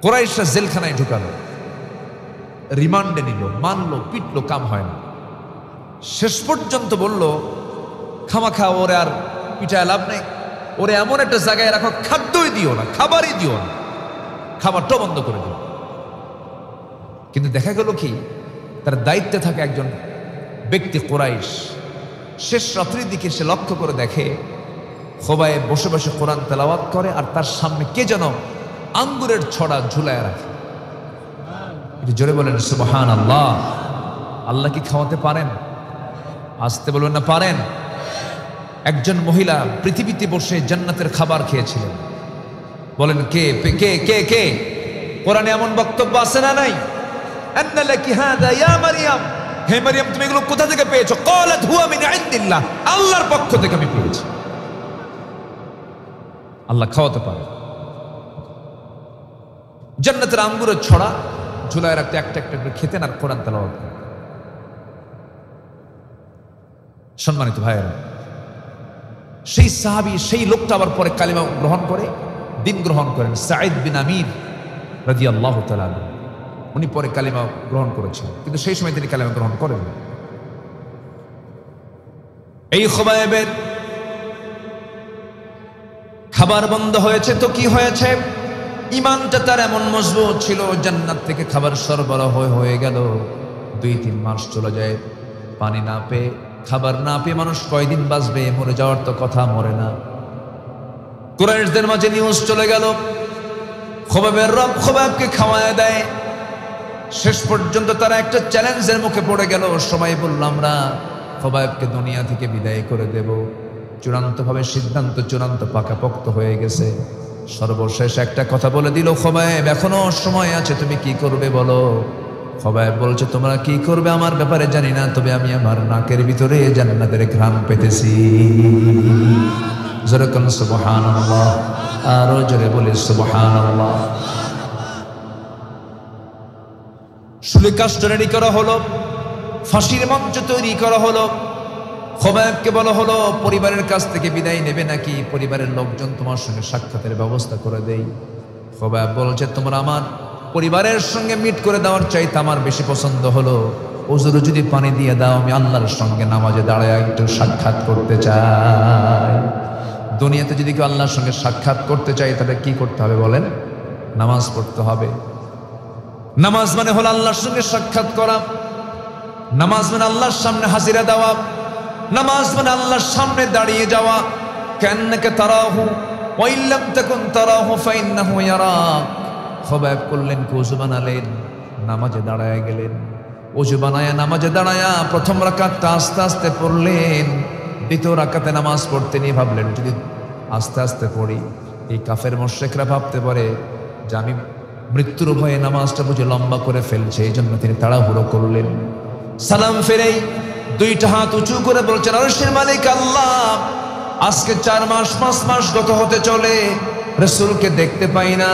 কুরাইশরা জেলখানায় ঢুকালো, রিমান্ডে নিল, মানলো, পিটলো, কাম হয় না। শেষ পর্যন্ত বলল, খামাখা ওরে আর পিটায় লাভ নেই, ওরে এমন একটা জায়গায় রাখো, খাদ্যই দিও না, খাবারই দিও না, খাবারটাও বন্ধ করে দিও। কিন্তু দেখা গেল কি, তার দায়িত্বে থাকে একজন ব্যক্তি কুরাইশ, শেষ রাত্রির দিকে সে লক্ষ্য করে দেখে খোবায়ে বসে বসে কোরআন তেলাওয়াত করে, আর তার সামনে কে যেন আঙ্গুরের ছড়া ঝুলায় রাখে। একটু জোরে বলেন সুবহানাল্লাহ। আল্লাহ কি খাওয়াতে পারেন? আসতে বলবেন না, পারেন। একজন মহিলা পৃথিবীতে বসে জান্নাতের খাবার খেয়েছিলেন। বলেন কে কে কে কে? কোরআনে এমন বক্তব্য আছে না নাই? আন্না লাকি হাদা ইয়া মারইয়াম, হে মারইয়াম তুমি এগুলো কোথা থেকে পেয়েছো? ক্বালাত হুয়া মিন ইনদিল্লাহ, আল্লাহর পক্ষ থেকে আমি পেয়েছি। আল্লাহ খাওয়াতে পারে। জান্নাতের আঙ্গুরের ছড়া ঝুলায় রাখতে একটা একটা করে খেতেন আর কোরআন তেলাওয়াত করতেন। সম্মানিত ভাইয়েরা, সেই সাহাবী, সেই লোকটা আবার পরে কালিমা গ্রহণ করে, দিন গ্রহণ করেন। সাঈদ বিন আমির রাদিয়াল্লাহু তাআলা আনহু, উনি পরে কালিমা গ্রহণ করেছেন, কিন্তু সেই সময় তিনি কালিমা গ্রহণ করেন। এই খুবাইবের খাবার বন্ধ হয়েছে তো কি হয়েছে? ইমানটা তার এমন মজবুত ছিল, জান্নাত থেকে খাবার সরবরাহ হয়ে গেল। 2-3 মাস চলে যায়, পানি না পেয়ে, খাবার না পেয়ে মানুষ কয়দিন বাঁচবে? মরে যাওয়ার তো কথা, মরে না। কুরাইশদের মাঝে নিউজ চলে গেল, খোবাবের রব খোবাবকে খাওয়ায় দেয়। শেষ পর্যন্ত তারা একটা চ্যালেঞ্জের মুখে পড়ে গেল। সবাই বলল, আমরা খোবাবকে দুনিয়া থেকে বিদায় করে দেব। চূড়ান্তভাবে সিদ্ধান্ত, চূড়ান্ত পাকাপোক্ত হয়ে গেছে। সর্বশেষ একটা কথা বলে দিল, খোবাব এখনো সময় আছে, তুমি কি করবে বলো? খোবাব বলছে, তোমরা কি করবে আমার ব্যাপারে জানি না, তবে আমি আমার নাকের ভিতরে জান্নাতের ঘ্রাণ পেতেছি। জোরে বলেন সুবহানাল্লাহ, আরো জোরে বলে সুবহানাল্লাহ। শুলে কাষ্ট রেডি করা হলো, ফাঁসির মঞ্চ তৈরি করা হলো। খোবাবকে বলা হলো, পরিবারের কাছ থেকে বিদায় নেবে নাকি পরিবারের লোকজন তোমার সঙ্গে সাক্ষাতের ব্যবস্থা করে দেই? খোবাব বলছে, তোমরা আমার পরিবারের সঙ্গে মিট করে দেওয়ার চাইতে আমার বেশি পছন্দ হলো হুজুর যদি পানি দিয়ে দাও, আমি আল্লাহর সঙ্গে নামাজে দাঁড়ায় একটু সাক্ষাৎ করতে চাই। দুনিয়াতে যদি কেউ আল্লাহর সঙ্গে সাক্ষাৎ করতে চাই, তাহলে কি করতে হবে বলেন? নামাজ পড়তে হবে। নামাজ মানে হলো আল্লাহর সঙ্গে সাক্ষাৎ করা। নামাজ মানে আল্লাহর সামনে হাজিরা দেওয়া। নামাজ মানে আল্লাহর সামনে দাঁড়িয়ে যাওয়া। কান্নাকা তারাহু ওয়া ইল্লাম তাকুন তারাহু ফাইন্নাহু ইয়ারাক। খোবাব করলেন, ওযু বানালেন, নামাজে দাঁড়ায় গেলেন। ওযু বানায়া নামাজে দাঁড়ায়া প্রথম রাকাতটা আস্তে আস্তে পড়লেন। দ্বিতীয় রাকাতে নামাজ পড়তে নিয়ে ভাবলেন, যদি আস্তে আস্তে পড়ি, এই কাফের মুশরিকরা ভাবতে পারে যে আমি মৃত্যুর ভয়ে নামাজটা বুঝে লম্বা করে ফেলছে, এই জন্য তিনি তাড়াহুড়ো করলেন। সালাম ফিরেই দুইটা হাত উঁচু করে বলছেন, আরশের মালিক আল্লাহ, আজকে 4 মাস 5 মাস গত হতে চলে, রাসূলকে দেখতে পাই না,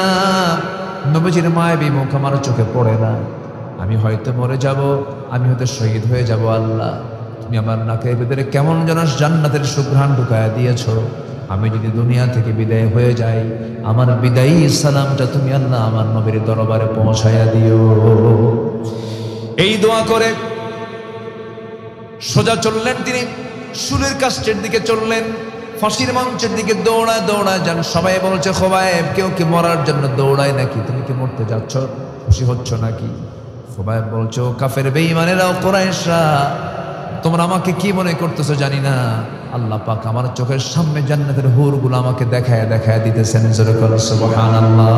নবীজির মায়াবী মুখ আমার চোখে পড়ে না। আমি হয়তো মরে যাব, আমি হয়তো শহীদ হয়ে যাব। আল্লাহ, তুমি আমার নাকের ভিতরে কেমন যেন জান্নাতের সুঘ্রাণ ঢুকায়া দিয়েছ। আমি যদি দুনিয়া থেকে বিদায় হয়ে যাই, আমার বিদায়ী সালামটা তুমি আল্লাহ আমার নবীর দরবারে পৌঁছায়া দিও। এই দোয়া করে সোজা চললেন তিনি, শুলের কাষ্টের দিকে চললেন, ফাঁসির মঞ্চের দিকে দৌড়ায় দৌড়ায় যান। সবাই বলছে, খোবাব কেউ কি মরার জন্য দৌড়ায় নাকি? তুমি কি মরতে যাচ্ছ? খুশি হচ্ছ নাকি? খোবাব বলছো, কাফের বেঈমানেরা, কুরাইশরা, তোমরা আমাকে কি মনে করতেছো জানি না, আল্লাহ পাক আমার চোখের সামনে জান্নাতের হুরগুলো আমাকে দেখায় দেখায় দিতেছেন। জোরে বলো সুবহানাল্লাহ।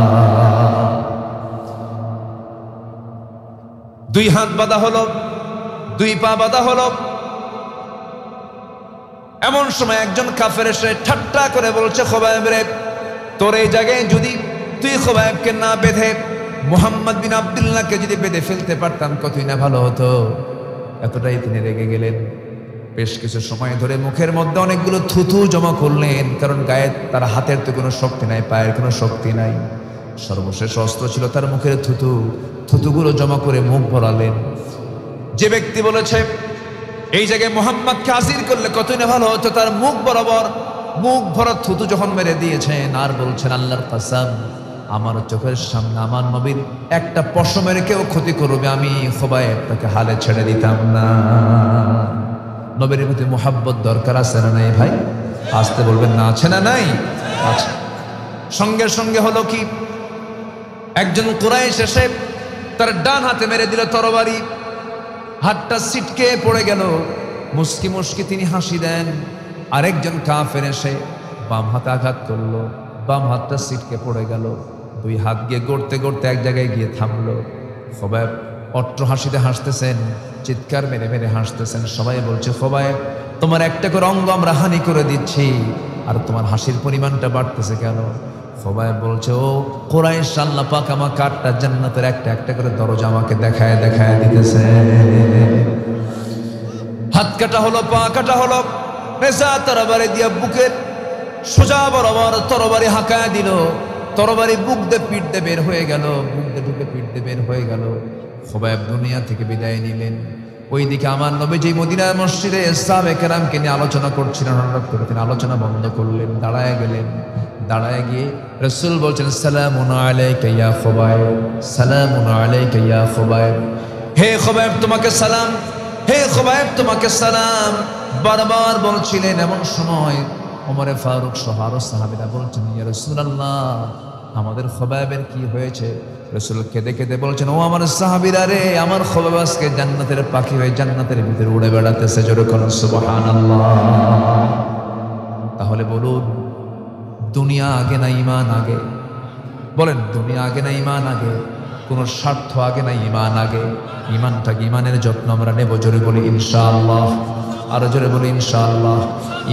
2 হাত বাঁধা হলো, 2 পা বাঁধা হলো। এমন সময় একজন কাফের এসে ঠাট্টা করে বলছে, খোবাব রে, তোর এই জায়গায় যদি তুই খোবাবকে না বেঁধে মুহাম্মদ বিন আব্দুল্লাহকে যদি বেঁধে ফেলতে পারতাম, কতই না ভালো হতো। এতটাই তিনি রেগে গেলেন। বেশ কিছু সময় ধরে মুখের মধ্যে অনেকগুলো থুথু জমা করলেন, কারণ গায়ে তার হাতের তো কোনো শক্তি নাই, পায়ের কোনো শক্তি নাই। সর্বশেষ অস্ত্র ছিল তার মুখের থুথু। থুতুগুলো জমা করে মুখ ভরালেন। যে ব্যক্তি বলেছে এই জায়গায় মুহাম্মদকে হাজির করলে কতই না ভালো হতো, তার মুখ বরাবর মুখ ভরা থুতু যখন মেরে দিয়েছেন আর বলছেন আল্লাহর কসম, আমার চোখের সামনে আমার নবীর একটা পশমের কেউ ক্ষতি করবে আমি খোবায়েব তাকে হালে ছেড়ে দিতাম না। নবীর প্রতি মুহাব্বত দরকার আছে না নাই ভাই? আসতে বলবেন না আছে না নাই? আছে। সঙ্গে সঙ্গে হলো কি, একজন কুরাইশ এসে তার ডান হাতে মেরে দিল তরবারি, হাতটা ছিটকে পড়ে গেল, মুস্কি মুস্কি তিনি হাসি দেন। আরেকজন কাফের এসে বাম হাতে আঘাত করলো, বাম হাতটা ছিটকে পড়ে গেল, দুই হাত গিয়ে গড়তে গড়তে এক জায়গায় গিয়ে থামলো। খোবায়েব অট্ট হাসিতে হাসতেছেন, চিৎকার মেরে মেরে হাসতেছেন। সবাই বলছে খোবায়েব তোমার একটা করে অঙ্গ আমরা হানি করে দিচ্ছি, আর তোমার হাসির পরিমাণটা বাড়তেছে কেন? খোবায়েব বলছে ও কুরাইশ, আল্লাহ পাক আমার কাঠটা জান্নাতের একটা একটা করে দরজা আমাকে দেখায় দেখায় দিতেছে। হাত কাটা হলো, পা কাটা হলো, নেশা তরবারি দিয়া বুকের সোজা বরাবর তরবারি হাঁকায় দিল, তরবারি বুক দিয়ে পিঠ দিয়ে বের হয়ে গেল, বুক দিয়ে ঢুকে পিঠ দিয়ে বের হয়ে গেল। খোবায়েব দুনিয়া থেকে বিদায় নিলেন। ওইদিকে আমার নবী যে মদিনার মসজিদে সাহাবে কেরামকে নিয়ে আলোচনা করছিলেন, হঠাৎ করে তিনি আলোচনা বন্ধ করলেন, দাঁড়ায় গেলেন। দাঁড়ায় গিয়ে রাসূল বলছেন সালামুন আলাইকা ইয়া খোবায়েব, সালামুন আলাইকা ইয়া খোবায়েব, হে খোবায়েব তোমাকে সালাম, হে খোবায়েব তোমাকে সালাম বারবার বলছিলেন। এমন সময় ওমরে ফারুক সহ আরো সাহাবীরা বলছেন ইয়া রাসূলুল্লাহ আমাদের খোবায়েবের কি হয়েছে? রাসূল কেঁদে কেঁদে বলছেন ও আমার সাহাবীরা রে, আমার খোবায়েব আজকে জান্নাতের পাখি হয়ে জান্নাতের ভিতরে উড়ে বেড়াতেছে, জোরে বলুন সুবহানাল্লাহ। তাহলে বলুন দুনিয়া আগে না ঈমান আগে? বলেন দুনিয়া আগে না ঈমান আগে? কোন স্বার্থ আগে না ঈমান আগে? ঈমানটাকে, ঈমানের যত্ন আমরা নেব, জোরে বলি ইনশাআল্লাহ। আরো জোরে বলি ইনশাআল্লাহ।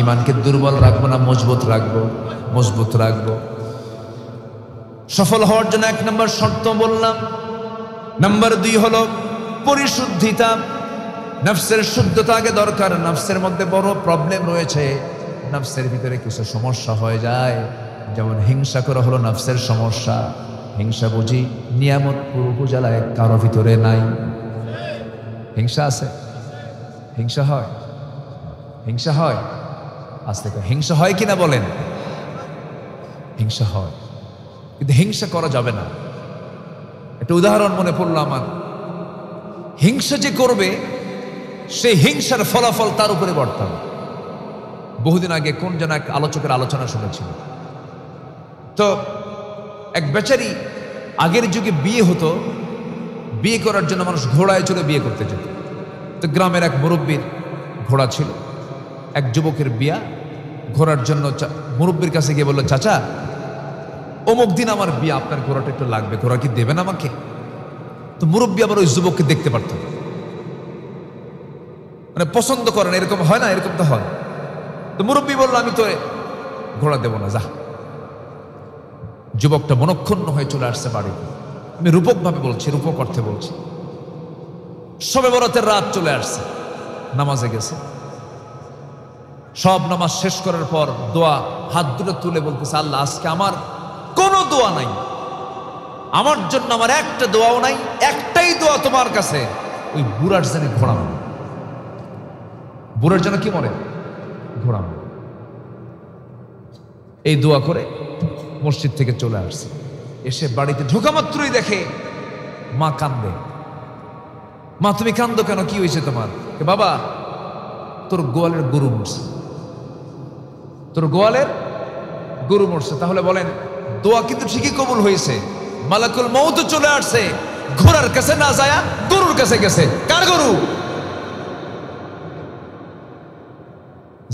ঈমানকে দুর্বল রাখবো না মজবুত রাখবো? মজবুত রাখবো। সফল হওয়ার জন্য 1 নম্বর শর্ত বললাম। নাম্বার 2 হলো পরিশুদ্ধিতা, নফসের শুদ্ধতা আগে দরকার। নফসের মধ্যে বড় প্রবলেম রয়েছে, নফসের ভিতরে কিছু সমস্যা হয়ে যায়, যেমন হিংসা করা হলো নফসের সমস্যা। হিংসা বুঝি নিয়ামতপুর উপজেলায় কারো ভিতরে নাই? হিংসা আছে? হিংসা হয়? হিংসা হয়? আজ থেকে হিংসা হয় কিনা বলেন? হিংসা হয়, কিন্তু হিংসা করা যাবে না। একটা উদাহরণ মনে পড়লো আমার। হিংসা যে করবে সেই হিংসার ফলাফল তার উপরে বর্তাবে। বহুদিন আগে কোন যেন এক আলোচকের আলোচনা শুনেছিল, তো এক বেচারি, আগের যুগে বিয়ে হতো, বিয়ে করার জন্য মানুষ ঘোড়ায় চড়ে বিয়ে করতে যেত। তো গ্রামের এক মুরব্বীর ঘোড়া ছিল, এক যুবকের বিয়া, ঘোড়ার জন্য মুরব্বীর কাছে গিয়ে বললো চাচা অমুক দিন আমার বিয়ে, আপনার ঘোড়াটা একটু লাগবে, ঘোড়া কি দেবেন আমাকে? তো মুরব্বী আবার ওই যুবককে দেখতে পারত, মানে পছন্দ করেন, এরকম হয় না? এরকম তো হয়। তো মুরব্বী বললো আমি তো ঘোড়া দেব না, যা। যুবকটা মনক্ষুণ্ণ হয়ে চলে আসছে বাড়িতে। আমি রূপক ভাবে বলছি, রূপক অর্থে বলছি। শবে বরাতের রাত চলে আসছে, নামাজে গেছে। সব নামাজ শেষ করার পর দোয়া হাত দুটো তুলে বলতেছে আল্লাহ আজকে আমার কোনো দোয়া নাই, আমার জন্য আমার একটা দোয়াও নাই, একটাই দোয়া তোমার কাছে, ওই বুড়ার জন্য ঘোড়া মরে। বুড়ার জন্য কি মরে? ঘোড়া মরে। এই দোয়া করে মসজিদ থেকে চলে আসছে। এসে বাড়িতে ঢোকা মাত্রই দেখে মা কান্দে। মা তুমি কান্দো কেন, কি হয়েছে তোমার? বাবা তোর গোয়ালের গরু মরছে, তোর গোয়ালের গরু মরছে। তাহলে বলেন দোয়া কিন্তু ঠিকই কবুল হয়েছে, মালাকুল মউত চলে আসছে, ঘোড়ার কাছে না যায় গরুর কাছে গেছে। কার গরু?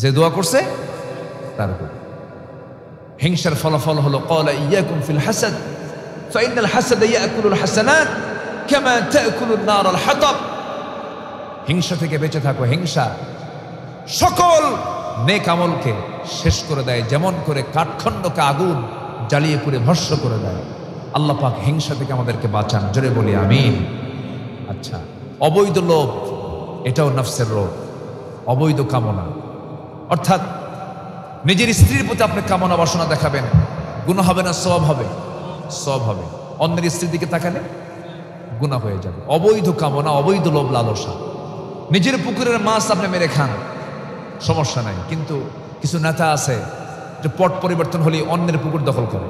যে দোয়া করছে তার গরু। হিংসার ফলাফল হলো ক্বালা ইয়াকুম ফিল হাসাদ ফাইনাল হাসাদ ইয়াকুলুল হাসানাত কামা তাকুলুন নারুল হাতাব। হিংসা থেকে বেঁচে থাকো। হিংসা সকল নেক আমলকে শেষ করে দেয়, যেমন করে কাঠখণ্ডকে আগুন জ্বালিয়ে পুড়ে ভস্ম করে দেয়। আল্লাহ পাক হিংসা থেকে আমাদেরকে বাঁচান, জোরে বলি আমিন। আচ্ছা, অবৈধ লোভ, এটাও নফসের রোগ। অবৈধ কামনা, অর্থাৎ নিজের স্ত্রীর প্রতি আপনি কামনা বাসনা দেখাবেন, গুনাহ হবে না সওয়াব হবে? সওয়াব হবে। অন্যের স্ত্রীর দিকে তাকালে গুনাহ হয়ে যাবে। অবৈধ কামনা, অবৈধ লোভ লালসা। নিজের পুকুরের মাছ আপনি মেরে খান, সমস্যা নাই, কিন্তু কিছু নেতা আছে যে পট পরিবর্তন হলে অন্যের পুকুর দখল করে।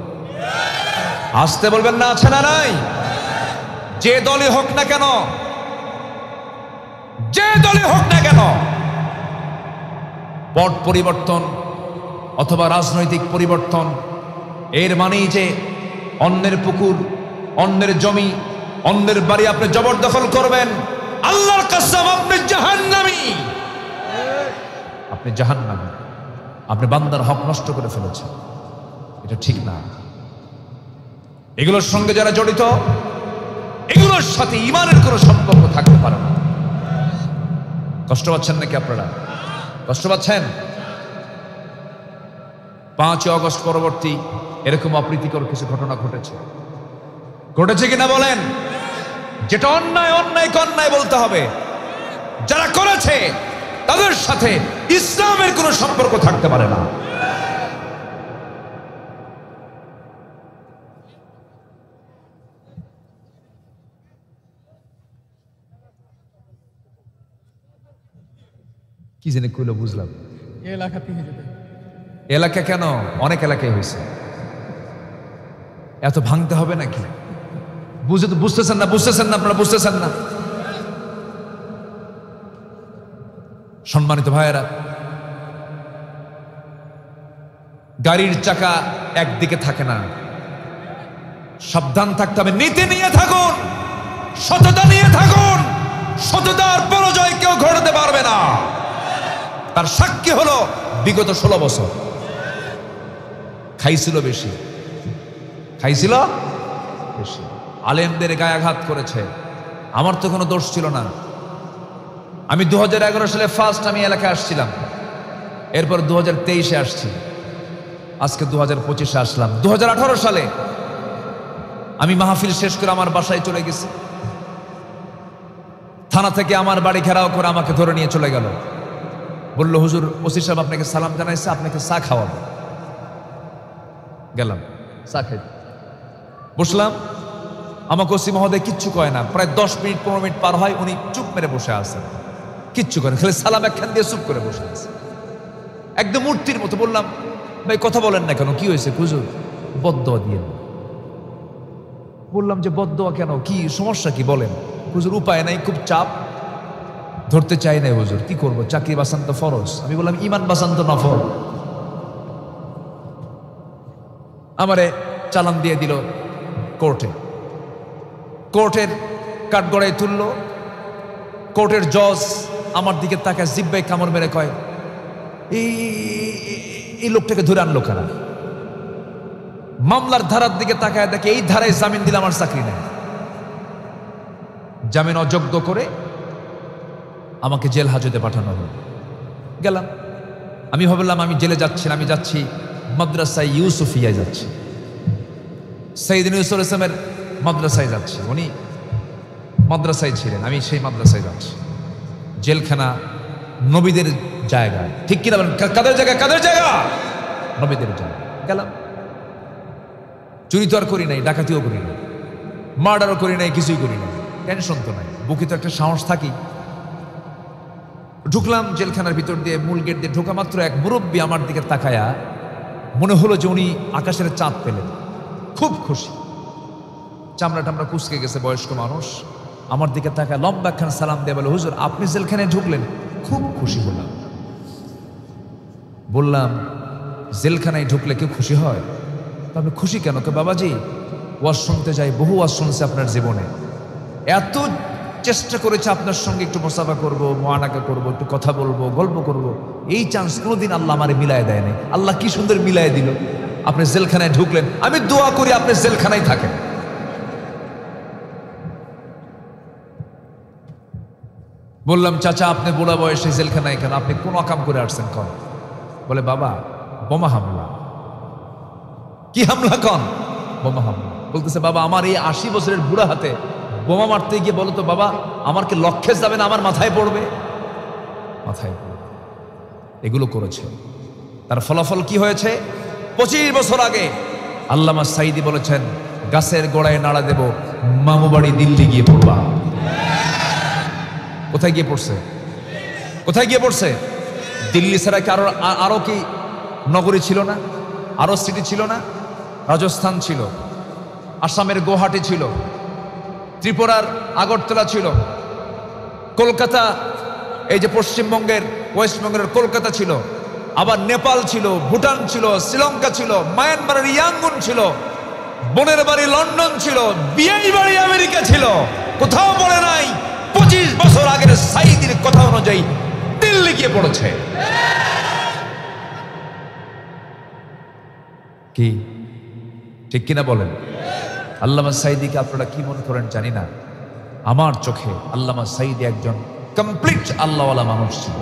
আসতে বলবেন না, আছে না নাই? যে দলই হোক না কেন, যে দলই হোক না কেন, পট পরিবর্তন অথবা রাজনৈতিক পরিবর্তন এর মানেই যে অন্যের পুকুর, অন্যের জমি, অন্যের বাড়ি আপনি জবরদখল করবেন। আল্লাহর কসম, আপনি জাহান্নামী, আপনি জাহান্নামী, আপনি বান্দার হক নষ্ট করে ফেলেছেন। এটা ঠিক না। এগুলোর সঙ্গে যারা জড়িত, এগুলোর সাথে ঈমানের কোনো সম্পর্ক থাকতে পারে না। কষ্ট পাচ্ছেন নাকি আপনারা? কষ্ট পাচ্ছেন? 5 আগস্ট পরবর্তী এরকম অপ্রীতিকর কিছু ঘটনা ঘটেছে, ঘটেছে কিনা বলেন? যেটা অন্যায়, অন্যায়কে অন্যায় বলতে হবে। যারা করেছে তাদের সাথে ইসলামের কোনো সম্পর্ক থাকতে পারে না। কি জানি কইলো, বুঝলাম। এলাকা কেন? অনেক এলাকায় হয়েছে। এত ভাঙতে হবে নাকি? বুঝতেছেন না? বুঝতেছেন না? আপনারা বুঝতেছেন না? সম্মানিত ভাইয়েরা, গাড়ির চাকা একদিকে থাকে না, সাবধান থাকতে হবে। নীতি নিয়ে থাকুন, সততা নিয়ে থাকুন। সততার পরাজয় কেউ ঘটাতে পারবে না। তার সাক্ষী হলো বিগত 16 বছর খাইছিল বেশি, খাইছিল বেশি, আলেমদের গায়ে আঘাত করেছে। আমার তো কোনো দোষ ছিল না। আমি 2011 সালে ফার্স্ট আমি এলাকায় আসছিলাম, এরপর 2023-এ আসছি, আজকে 2025-এ আসলাম। 2018 সালে আমি মাহফিল শেষ করে আমার বাসায় চলে গেছি। থানা থেকে আমার বাড়ি ঘেরাও করে আমাকে ধরে নিয়ে চলে গেল। বলল, হুজুর ওসি সাহেব আপনাকে সালাম জানাইছে, আপনাকে চা খাওয়াবো। গেলাম, চা খাই, বসলাম। আমাকে ওসি মহোদয় কিচ্ছু কয় না। প্রায় 10 মিনিট 15 মিনিট পার হয়, উনি চুপ মেরে বসে আছেন, কিচ্ছু করেন, খালি সালাম একখান দিয়ে চুপ করে বসে আছে, একদম মূর্তির মতো। বললাম, ভাই কথা বলেন না কেন, কি হয়েছে? হুজুর বদদোয়া দিয়ে। বললাম যে বদদোয়া কেন, কি সমস্যা কি বলেন? হুজুর উপায় নাই, খুব চাপ, ধরতে চাই নাই হুজুর, কি করবো, চাকরি বাঁচান তো ফরজ। আমি বললাম, ইমান বাঁচান তো নফল। আমারে চালান দিয়ে দিল কোর্টে। কোর্টের কাঠগড়ায় তুললো। কোর্টের জজ আমার দিকে তাকায়, জিব্বায় কামড় মেরে কয়, এই লোকটাকে ধরে আনলো কারা? মামলার ধারার দিকে তাকায় দেখে এই ধারায় জামিন দিলে আমার চাকরি নেই। জামিন অযোগ্য করে আমাকে জেল হাজতে পাঠানো হলো। গেলাম, আমি ভাবলাম আমি জেলে যাচ্ছি না, আমি যাচ্ছি মাদ্রাসায় ইউসুফিয়ায় যাচ্ছি, সাইয়েদ ইউসুফ ইসলামের মাদ্রাসায় যাচ্ছি। উনি মাদ্রাসায় ছিলেন, আমি সেই মাদ্রাসায় যাচ্ছি। জেলখানা নবীদের জায়গা, ঠিক কিনা বলেন? কাদের জায়গা? কাদের জায়গা? নবীদের জায়গা। গেলাম, চুরি তো আর করি নাই, ডাকাতিও করি নাই, মার্ডারও করি নাই, কিছুই করি নাই, টেনশন তো নাই, বুকে তো একটা সাহস থাকি। ঢুকলাম জেলখানার ভিতর দিয়ে, মূল গেট দিয়ে ঢোকা মাত্র এক মুরব্বী আমার দিকে তাকায়া, মনে হলো যে উনি আকাশের চাঁদ পেলেন, খুব খুশি, চামড়া টামড়া কুচকে গেছে, বয়স্ক মানুষ, আমার দিকে তাকায় লম্বা একখান সালাম দিয়ে বলে, হুজুর আপনি জেলখানায় ঢুকলেন? খুব খুশি হলাম। বললাম, জেলখানায় ঢুকলে কেউ খুশি হয়? আপনি খুশি কেন? কে বাবাজি, ওয়াজ শুনতে যাই, বহু ওয়াজ শুনছে আপনার জীবনে, এত চেষ্টা করেছে আপনার সঙ্গে একটু মুসাফা করব, মুআনাকা করব, একটু কথা বলবো, গল্প করব, এই চান্স কোনোদিন আল্লাহ আমারে মিলায় দেয় নাই। আল্লাহ কি সুন্দর মিলায় দিল, আপনি জেলখানায় ঢুকলেন। আমি দোয়া করি আপনি জেলখানায় থাকেন। বললাম, চাচা আপনি বুড়া বয়সে জেলখানায় কেন? আপনি কোন অকাম করে আসছেন কন? বলে, বাবা বোমা হামলা। কি হামলা কন? বোমা হামলা। বলতেছে, বাবা আমার এই 80 বছরের বুড়া হাতে বোমা মারতে গিয়ে বলো তো বাবা, আমার কি লক্ষ্যে যাবে না আমার মাথায় পড়বে? মাথায় পড়বে। এগুলো করেছে, তার ফলাফল কি হয়েছে? 25 বছর আগে আল্লামা সাঈদী বলেছেন, গাছের গোড়ায় নাড়া দেব, মামু বাড়ি দিল্লি গিয়ে পড়বা। কোথায় গিয়ে পড়ছে? কোথায় গিয়ে পড়ছে? দিল্লি ছাড়া কি আরো কি নগরী ছিল না? আরো সিটি ছিল না? রাজস্থান ছিল, আসামের গুয়াহাটি ছিল, ত্রিপুরার আগরতলা ছিল, কলকাতা, এই যে পশ্চিমবঙ্গের ওয়েস্টবেঙ্গলের কলকাতা ছিল, আবার নেপাল ছিল, ভুটান ছিল, শ্রীলঙ্কা ছিল, মায়ানমারের ইয়াঙ্গুন ছিল, বোনের বাড়ি লন্ডন ছিল, বিয়ের বাড়ি আমেরিকা ছিল। কোথাও বলে নাই 25 বছর আগের সাইদির কথা অনুযায়ী দিল্লি গিয়ে পড়েছে। কি ঠিক কিনা বলেন? আল্লামা সাইদিকে আপনারা কি মনে করেন জানি না, আমার চোখে আল্লামা সাইদি একজন কমপ্লিট আল্লাহওয়ালা মানুষ ছিল।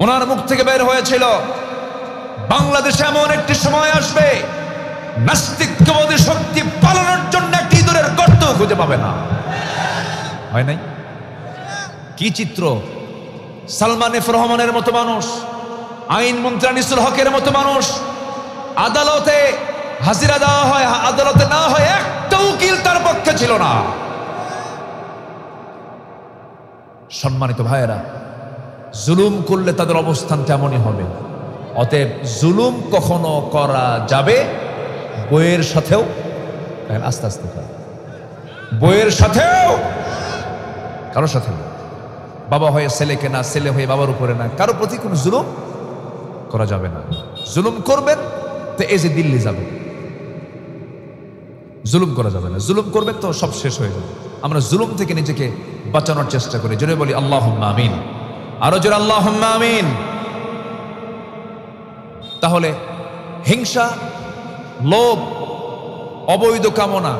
ওনার মুখ থেকে বের হয়েছিল, বাংলাদেশে এমন একটি সময় আসবে নাস্তিক্যবাদী শক্তি পালনের জন্য একটি ইঁদুরের গর্ত খুঁজে পাবে না। হয় নাই? কি চিত্র! সালমান এফ রহমানের মতো মানুষ, আইন মন্ত্রী আনিসুল হকের মতো মানুষ, আদালতে হাজিরা দেওয়া হয়, আদালতে না হয় একটা উকিল তার পক্ষে ছিল না। সম্মানিত ভাইয়েরা, জুলুম করলে তাদের অবস্থান তেমনই হবে। অতএব জুলুম কখনো করা যাবে বইয়ের সাথেও, আস্তে আস্তে বইয়ের সাথেও, কারোর সাথে, বাবা হয়ে ছেলেকে না, ছেলে হয়ে বাবার উপরে না, কারো প্রতি কোনো জুলুম করা যাবে না। জুলুম করবেন তো এই যে দিল্লি যাবে, জুলুম করা যাবে না। জুলুম করবেন তো সব শেষ হয়ে যাবে। আমরা জুলুম থেকে নিজেকে বাঁচানোর চেষ্টা করি। জোরে বলি আল্লাহুম্মা আমিন, আরো জোরে আল্লাহুম্মা আমিন। তাহলে হিংসা, লোভ, অবৈধ কামনা,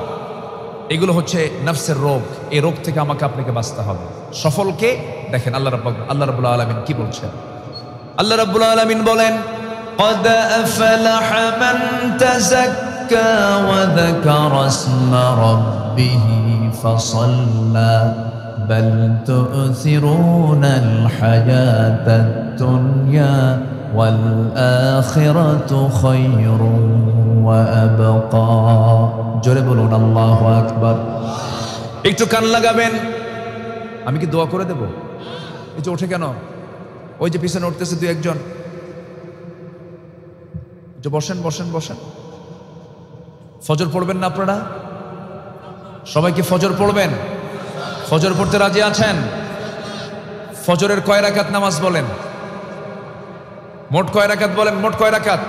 এগুলো হচ্ছে নফসের রোগ। এই রোগ থেকে আমাকে আপনাকে বাঁচতে হবে। সফলকে দেখেন আল্লাহ রাব্বুল আলামিন কি বলছেন। আল্লাহ রাব্বুল আলামিন বলেন, قد أفلح من تزكى وذكر اسم ربه فصلى بل تؤثرون الحياة الدنيا والآخرة خير وأبقى। জোরে বলুন আল্লাহু আকবার। একটু কান লাগাবেন। আমি কি দোয়া করে দেব? এই যে ওঠে কেন? ওই যে পিছনে উঠতেছে দুই একজন, বসেন বসেন বসেন। ফজর পড়বেন না আপনারা? সবাই কি ফজর পড়বেন? ফজর পড়তে রাজি আছেন? ফজরের কয় রাকাত নামাজ বলেন? মোট কয় রাকাত বলেন? মোট কয় রাকাত?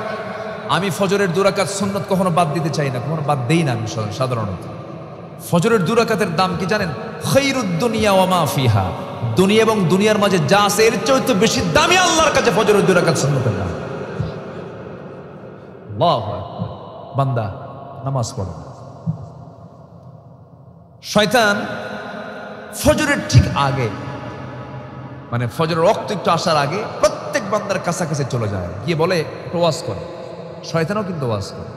আমি ফজরের 2 রাকাত সুন্নত কখনো বাদ দিতে চাই না, কখনো বাদ দেই না আমি সাধারণত। ফজরের 2 রাকাতের দাম কি জানেন? খায়রুদ দুনিয়া ওয়া মা ফিহা। দুনিয়া এবং দুনিয়ার মাঝে যা আছে এর চেয়ে তো বেশি দামি আল্লাহর কাছে ফজরের 2 রাকাত সুন্নতের দাম। আল্লাহু আকবার। বান্দা নামাজ পড়ে। শয়তান ফজরের ঠিক আগে, মানে ফজরের রক্ত একটু আসার আগে প্রত্যেক বান্দার কাছাকাছি চলে যায়, গিয়ে বলে ওয়াজ করে। শয়তানও কিন্তু ওয়াজ করে।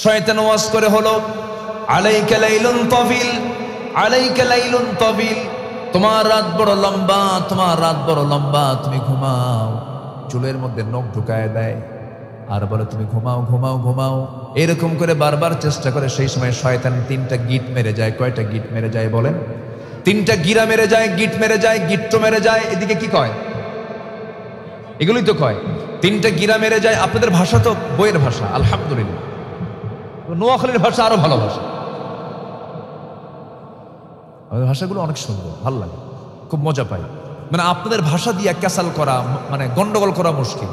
শয়তান ওয়াজ করে হলো আলাইকা লাইলুন তাবিল, আলাইকা লাইলুন তাবিল, তোমার রাত বড় লম্বা, তোমার রাত বড় লম্বা, তুমি ঘুমাও। চুলের মধ্যে নখ ঢুকায় দেয় আর বলে তুমি ঘুমাও ঘুমাও ঘুমাও। এরকম করে বারবার চেষ্টা করে। সেই সময় শয়তান 3টা গিট মেরে যায়। কয়টা গিট মেরে যায় বলেন? 3টা গিরা মেরে যায়, গিট মেরে যায়, গিট্টো মেরে যায়। এদিকে কি কয়? এগুলোই তো কয়। 3টা গিরা মেরে যায়। আপনাদের ভাষা তো বইয়ের ভাষা, আলহামদুলিল্লাহ। নোয়াখালীর ভাষা আরো ভালো ভাষা। আমাদের ভাষাগুলো অনেক সুন্দর, ভালো লাগে, খুব মজা পাই। মানে আপনাদের ভাষা দিয়ে ক্যাসাল করা, মানে গন্ডগোল করা মুশকিল।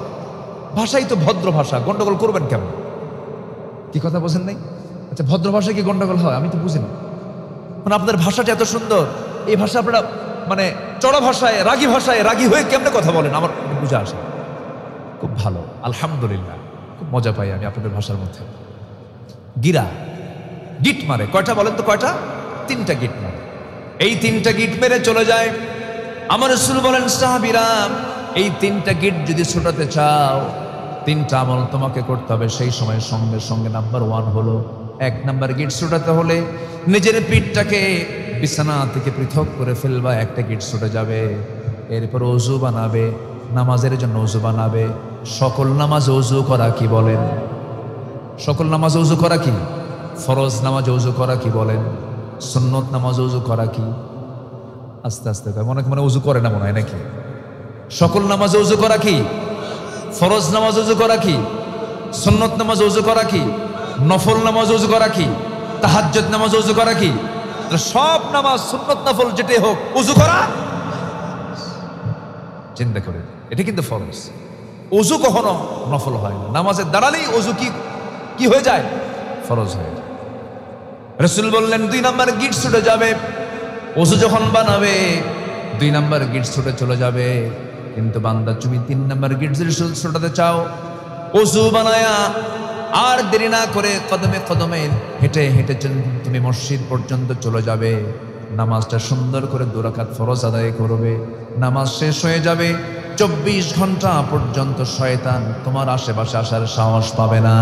ভাষাই তো ভদ্র ভাষা, গন্ডগোল করবেন কেমন? কি কথা বোঝেন নাই? আচ্ছা, ভদ্র ভাষায় কি গন্ডগোল হয়? আমি তো বুঝি না। মানে আপনাদের ভাষাটা এত সুন্দর, এই ভাষা আপনারা মানে চড়া ভাষায়, রাগী হয়ে কেমনে কথা বলেন? আমার বুঝে আসে। খুব ভালো, আলহামদুলিল্লাহ, খুব মজা পাই আমি আপনাদের ভাষার মধ্যে। গিরা, গিট মারে। কয়টা বলেন তো? কয়টা? 3টা গিট মারে। এই 3টা গিট মেরে চলে যায়। আমার রাসূল বলেন, সাহাবীরা, এই 3টা গিট যদি ছুটাতে চাও, 3টা আমল তোমাকে করতে হবে সেই সময় সঙ্গে সঙ্গে। নাম্বার 1 হলো, 1 নাম্বার গিট ছুটাতে হলে নিজের পিঠটাকে বিছানা থেকে পৃথক করে ফেলবা। একটা গিট ছুটে যাবে। এরপর ওযু বানাবে, নামাজের জন্য ওযু বানাবে। সকল নামাজ ওযু করা কি বলেন? সকল নামাজ ওযু করা কি? ফরজ নামাজ ওযু করা কি বলেন? সুন্নত নামাজ ওযু করা কি? আস্তে আস্তে মনে ওযু করে না মনে হয় নাকি? সকল নামাজে ওযু করা কি? ফরজ নামাজ ওযু করা কি? সুন্নত নামাজ ওযু করা কি? নফল নামাজ ওযু করা কি? তাহাজ্জুদ নামাজ ওযু করা কি? সব নামাজ সুন্নত নফল যেটাই হোক ওযু করা। চিন্তা করে, এটা কিন্তু ফরজ। ওযু কখনো নফল হয় না, নামাজের দাঁড়ালেই ওযু কি হয়ে যায়? ফরজ হয়ে যায়। রাসূল বললেন 2 নাম্বার গিট ছুটে যাবে, ওযু যখন বানাবে 2 নাম্বার গিট ছুটে চলে যাবে। কিন্তু বান্দা তুমি 3 নাম্বার গিট যদি ছুটাতে চাও, ওযু বানায়া আর দেরি না করে কদমে কদমে হেঁটে হেঁটে তুমি মসজিদ পর্যন্ত চলে যাবে। নামাজটা সুন্দর করে 2 রাকাত ফরজ আদায় করবে। নামাজ শেষ হয়ে যাবে, 24 ঘন্টা পর্যন্ত শয়তান তোমার আশেপাশে আসার সাহস পাবে না।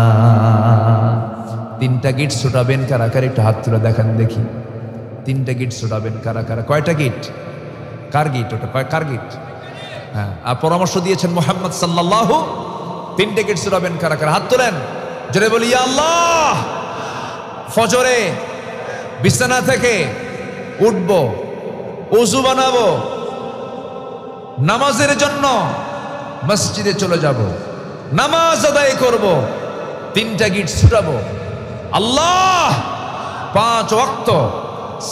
3টা গিট ছুটাবেন কারা কারা? একটু হাত তুলে দেখান দেখি। 3টা গিট ছুটাবেন কারা কারা? কয়টা গিট? কার গিট ওটা? কার গিট? হ্যাঁ, আর পরামর্শ দিয়েছেন মুহাম্মদ সাল্লাল্লাহু। 3টে গিট ছুটাবেন কারা কারা? হাত তোলেন, জোরে বলি ইয়া আল্লাহ। ফজরে বিছানা থেকে উঠবো, ওযু বানাবো, নামাজের জন্য মসজিদে চলে যাব, নামাজ আদায় করব, 3টা গিট ছুটাবো। আল্লাহ 5 ওয়াক্ত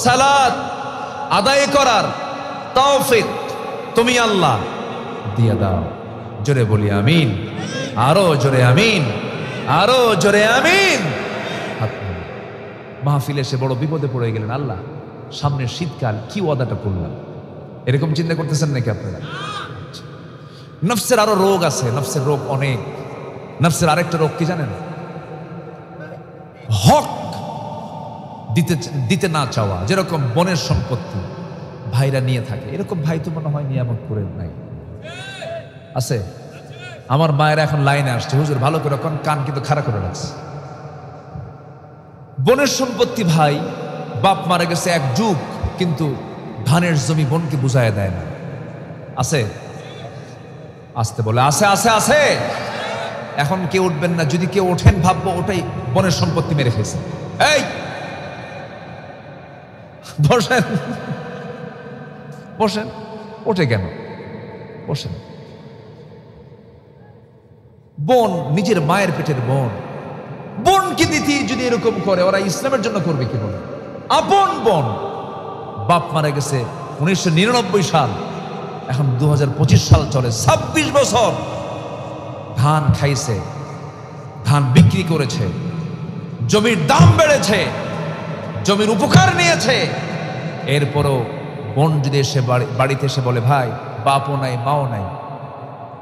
সালাত আদায় করার তৌফিক তুমি আল্লাহ দিয়ে দাও। জোরে বলি আমিন, আরো জোরে আমিন, আরো জোরে আমিন। মাহফিলে এসে বড় বিপদে পড়ে গেলেন, আল্লাহ সামনের শীতকাল কি ওয়াদাটা করলাম, এরকম চিন্তা করতেছেন নাকি আপনারা? নফসের আরো রোগ আছে, নফসের রোগ অনেক। নফসের আরেকটা রোগ কি জানেন? হক দিতে না চাওয়া। যেরকম বনের সম্পত্তি ভাইরা নিয়ে থাকে, এরকম ভাই তো মনে হয় নিয়ামত করে নাই আছে। আমার মায়েরা এখন লাইনে আসছে, হুজুর ভালো করে কান কিন্তু খাড়া করে রাখছে। বনের সম্পত্তি ভাই, বাপ মারা গেছে 1 যুগ, কিন্তু ধানের জমি বোনকে বুঝায় দেয় না। আছে? আসতে বলে আছে আছে আছে। এখন কেউ উঠবেন না, যদি কেউ ওঠেন ভাববো ওটাই বনের সম্পত্তি মেরে ফেলছে। এই বসেন বসেন, ওঠে কেন? বসেন। বোন নিজের মায়ের পেটের বোন, বোনকে দিতে যদি এরকম করে, ওরা ইসলামের জন্য করবে কি বলে? আপন বোন, বাপ মারা গেছে 1999 সাল, এখন 2025 সাল চলে, 26 বছর ধান খাইছে, ধান বিক্রি করেছে, জমির দাম বেড়েছে, জমির উপকার নিয়েছে। এরপরও বোন যদি এসে বাড়িতে এসে বলে ভাই বাপও নাই মাও নাই,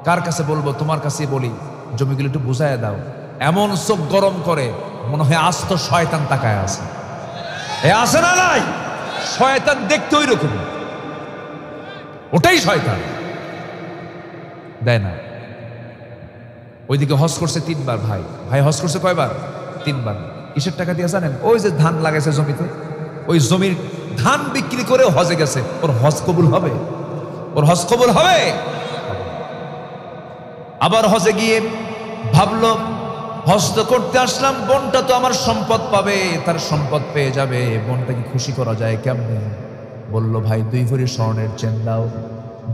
কার কাছে বলবো? তোমার কাছেই বলি, জমিগুলো একটু বুঝাইয়া দাও। এমন চোখ গরম করে মনে হয় আস্ত শয়তান তাকায় আছে। এ আছে না নাই? শয়তান দেখতে ওই রকম, ওটাই শয়তান। দেয় না। ওইদিকে হজ করছে 3 বার ভাই, ভাই হজ করছে কয়বার? 3 বার। কিসের টাকা দিয়ে জানেন? ওই যে ধান লাগাইছে জমিতে, ওই জমির ধান বিক্রি করে হজে গেছে। ওর হজ কবুল হবে? ওর হজ কবুল হবে? আবার হজে গিয়ে ভাবলো হজ তো করতে আসলাম, বোনটা তো আমার সম্পদ পাবে, তার সম্পদ পেয়ে যাবে, বোনটাকে খুশি করা যায় কেমনে? বলল ভাই 2 ভরি স্বর্ণের চেন দাও।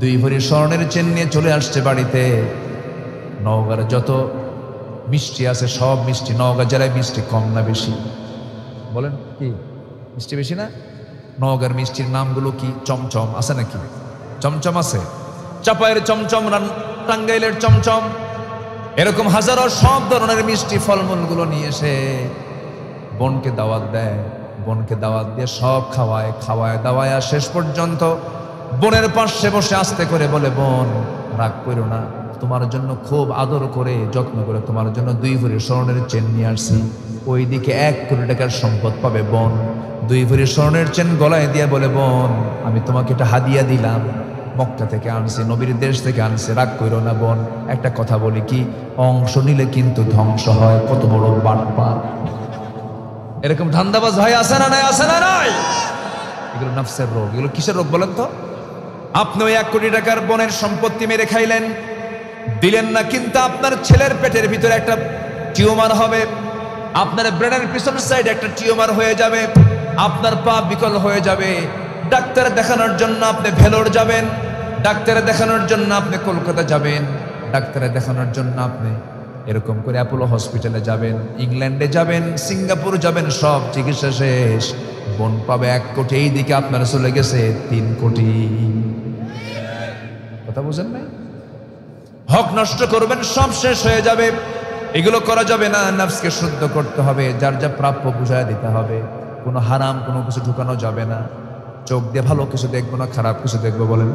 2 ভরি স্বর্ণের চেন নিয়ে চলে আসছে বাড়িতে। নওগাঁর যত মিষ্টি আছে সব মিষ্টি, নওগাঁ জেলায় মিষ্টি কম না বেশি? বলেন কি মিষ্টি বেশি না? নওগাঁর মিষ্টির নামগুলো কি? চমচম আছে নাকি? চমচম আছে, চাপায়ের চমচম, টাঙ্গাইলের চমচম, এরকম হাজারো সব ধরনের মিষ্টি ফলমূলগুলো নিয়ে এসে বোনকে দাওয়াত দেয়। বোনকে দাওয়াত দিয়ে সব খাওয়ায় দাওয়ায় শেষ পর্যন্ত বোনের পাশে বসে আস্তে করে বলে, বোন রাগ করো না, তোমার জন্য খুব আদর করে যত্ন করে তোমার জন্য 2 ভরি স্বর্ণের চেন নিয়ে আসছি। ওইদিকে 1 কোটি টাকার সম্পদ পাবে বোন। 2 ভরি স্বর্ণের চেন গলায় দিয়ে বলে, বোন আমি তোমাকে এটা হাদিয়া দিলাম, মক্কা থেকে আনছি, নবীর দেশ থেকে আনছি, রাগ করো না বোন। একটা কথা বলি কি, অংশ নিলে কিন্তু ধ্বংস হয়। কত বড় বাটপার! এরকম ধান্দাবাজ ভাই আছে না নাই? আছে না নাই? এগুলো নফসের রোগ। এগুলো কিসের রোগ বলেন তো? আপনি ওই 1 কোটি টাকার বোনের সম্পত্তি মেরে খাইলেন, দিলেন না, কিন্তু আপনার ছেলের পেটের ভিতরে একটা টিউমার হবে, আপনার ব্রেনের পিছনের সাইডে একটা টিউমার হয়ে যাবে, আপনার পা বিকল হয়ে যাবে। ডাক্তার দেখানোর জন্য আপনি ভেলোর যাবেন, ডাক্তারে দেখানোর জন্য আপনি কলকাতা যাবেন, ডাক্তারে দেখানোর জন্য আপনি এরকম করে অ্যাপোলো হসপিটালে যাবেন, ইংল্যান্ডে যাবেন, সিঙ্গাপুর যাবেন, সব চিকিৎসা শেষ, বোন পাবে 1 কোটি, এই দিকে আপনার চলে গেছে 3 কোটি। কথা বুঝেন নাই? হক নষ্ট করবেন, সব শেষ হয়ে যাবে। এগুলো করা যাবে না। নফসকে শুদ্ধ করতে হবে, যার যা প্রাপ্য বুঝায় দিতে হবে। কোনো হারাম কোনো কিছু ঢুকানো যাবে না। চোখ দিয়ে ভালো কিছু দেখবো না, খারাপ কিছু দেখবো, বলেন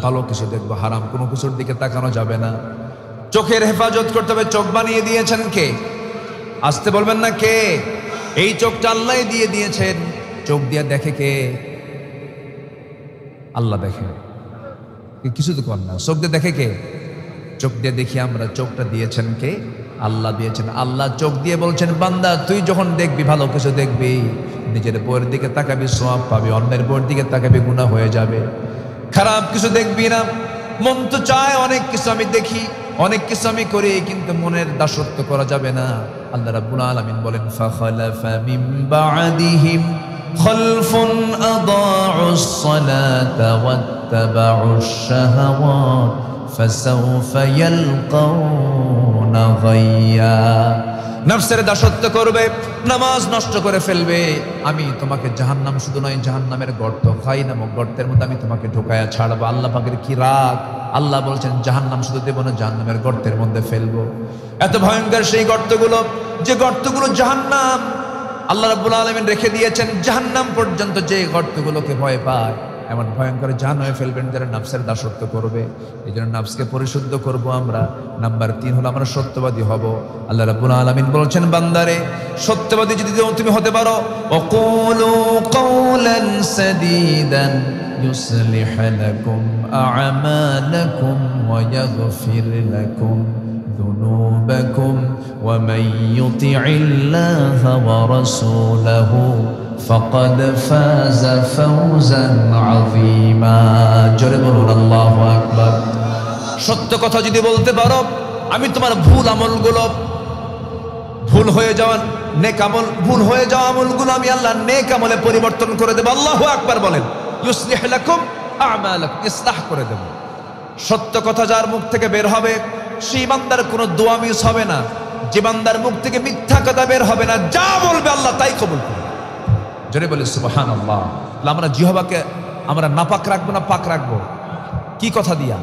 ভালো কিছু দেখবো, হারাম কোনো কিছুর দিকে তাকানো যাবে না। চোখের হেফাজত করতে হবে। চোখ বানিয়ে দিয়েছেন কে? আসতে বলবেন না কে? এই চোখটা আল্লাহ দিয়ে দিয়েছেন। চোখ দিয়ে দেখে কে? আল্লাহ দেখে। কিছু তো কর না, চোখ দিয়ে দেখে কে? চোখ দিয়ে দেখি আমরা। চোখটা দিয়েছেন কে? আল্লাহ দিয়েছেন। আল্লাহ চোখ দিয়ে বলছেন, বান্দা তুই যখন দেখবি ভালো কিছু দেখবি, নিজের বউয়ের দিকে তাকাবি সওয়াব পাবি, অন্যের বউয়ের দিকে তাকাবি গুনাহ হয়ে যাবে। খারাপ কিছু দেখবি না। মন তো চায় অনেক কিছু আমি দেখি, অনেক কিছু আমি করি, কিন্তু মনের দাসত্ব করা যাবে না। আল্লাহ রাব্বুল আলামিন বলেন, ফাখালাফা মিন বা'দিহিম খালফুন আদাউস সালাতা ওয়াত্তাবাউশ শাহাওয়াত ফাসাউফা ইয়ালকাউনা গাইয়া। নফসের দাসত্ব করবে, নামাজ নষ্ট করে ফেলবে। আমি তোমাকে জাহান্নাম, শুধু নয় জাহান্নামের গর্ত, খাই নামক গর্তের মধ্যে আমি তোমাকে ঢোকায়া ছাড়বো। আল্লাহ পাকের কি রাগ! আল্লাহ বলছেন জাহান্নাম শুধু দেব না, জাহান্নামের গর্তের মধ্যে ফেলবো। এত ভয়ঙ্কর সেই গর্তগুলো, যে গর্তগুলো জাহান্নাম। আল্লাহ রাব্বুল আলামিন রেখে দিয়েছেন জাহান্নাম পর্যন্ত। যে গর্তগুলোকে ভয় পায়, এমন ভয়ঙ্কর জাহান্নামে ফেলবেন যারা নফসের দাসত্ব করবে। এই জন্য নফসকে পরিশুদ্ধ করব আমরা। নাম্বার 3 হলো আমরা সত্যবাদী হব। আল্লাহ রাব্বুল আলামিন বলছেন, বান্দারে সত্যবাদী যদি তুমি হতে পারো, ওয়াকুলু কাওলান সাদীদান ইউসলিহ লাকুম আ'মালাকুম ওয়া ইয়াগফির লাকুম যুনুবাকুম ওয়া মান ইউতি'ইল্লাহা ওয়া রাসূলাহু ফাকাদ ফাযা ফাওজান আযীমা। জোরে বলুন আল্লাহু আকবার। সত্য কথা যদি বলতে পারো, আমি তোমার ভুল আমলগুলো, ভুল হয়ে যাওয়া নেক আমল, ভুল হয়ে যাওয়া আমলগুলো আমি আল্লাহ নেক আমলে পরিবর্তন করে দেব। আল্লাহু আকবার বলেন। ইউসলিহ লাকুম আ'মালাকুম, ইসলাহ করে দেব। সত্য কথা যার মুখ থেকে বের হবে, সেই বান্দার কোনো দোয়া মিস হবে না। যে বান্দার মুখ থেকে মিথ্যা কথা বের হবে না, যা বলবে আল্লাহ তাই কবুল করবে। জোরে বলে সুবহানাল্লাহ। আমরা জিহ্বাকে আমরা নাপাক রাখবো না পাক রাখবো? কি কথা দিয়া?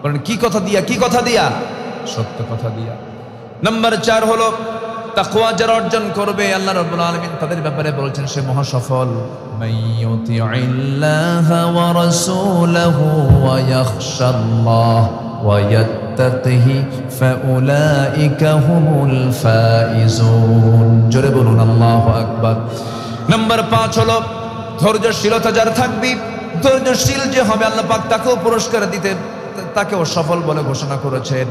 বলেন কি কথা দিয়া? কি কথা দিয়া? সত্য কথা দিয়া। নাম্বার 4 হলো তাকওয়া যারা অর্জন করবে, আল্লাহ রাব্বুল আলামিন তাদের ব্যাপারে বলছেন সে মহা সফল। মাইয়ুতি'ইল্লাহা ওয়া রাসূলাহু ওয়া ইয়াখশাল্লাহ ওয়া ইয়াত্তাকিহি ফাউলাইকা হুমুল ফাইজুন। জোরে বলুন আল্লাহু আকবার। নাম্বার 5 হলো ধৈর্যশীলতা যার থাকবে, ধৈর্যশীল যে হবে আল্লাহ পাক তাকেও পুরস্কার দিতে, তাকেও সফল বলে ঘোষণা করেছেন।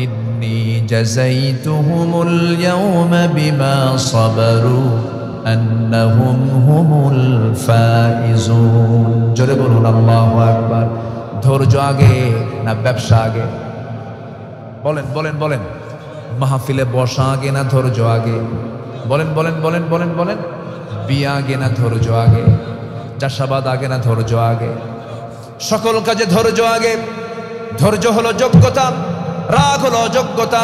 ইন্নী জাযাইতুহুমুল ইয়াওমা বিমা সাবারু আন্নাহুম হুমুল ফাইজুন। জোরে বলুন আল্লাহু আকবার। ধৈর্য আগে না ব্যবসা আগে? বলেন বলেন বলেন। মাহফিলে বসা আগে না ধৈর্য আগে? বলেন বলেন বলেন বলেন বলেন। বিয়ে আগে না ধৈর্য আগে? চাষাবাদ আগে না ধৈর্য আগে? সকল কাজে ধৈর্য আগে। ধৈর্য হলো যোগ্যতা, রাগ হলো অযোগ্যতা।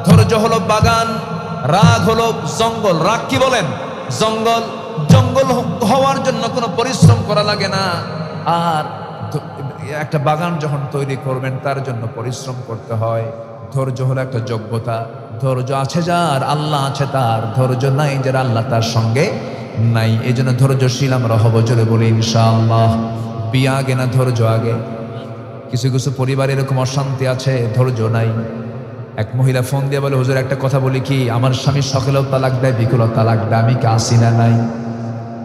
ধৈর্য হলো বাগান, রাগ হলো জঙ্গল। রাগ কি বলেন? জঙ্গল। জঙ্গল হওয়ার জন্য কোনো পরিশ্রম করা লাগে না। আর একটা বাগান যখন তৈরি করবেন তার জন্য পরিশ্রম করতে হয়। ধৈর্য হলো একটা যোগ্যতা। ধৈর্য আছে যার, আল্লাহ আছে তার। ধৈর্য নাই যার, আল্লাহ তার সঙ্গে নাই। এই জন্য ধৈর্যশীল আমরা হব। জোরে বলি ইনশাআল্লাহ। বিয়ে আগে না ধৈর্য আগে? কিছু কিছু পরিবার এরকম অশান্তি আছে, ধৈর্য নাই। এক মহিলা ফোন দিয়ে বলে, হুজুর একটা কথা বলি কি, আমার স্বামী সকালেও তালাক দেয়, বিকেলেও তালাক দেয়, আমি কি আসি না নাই?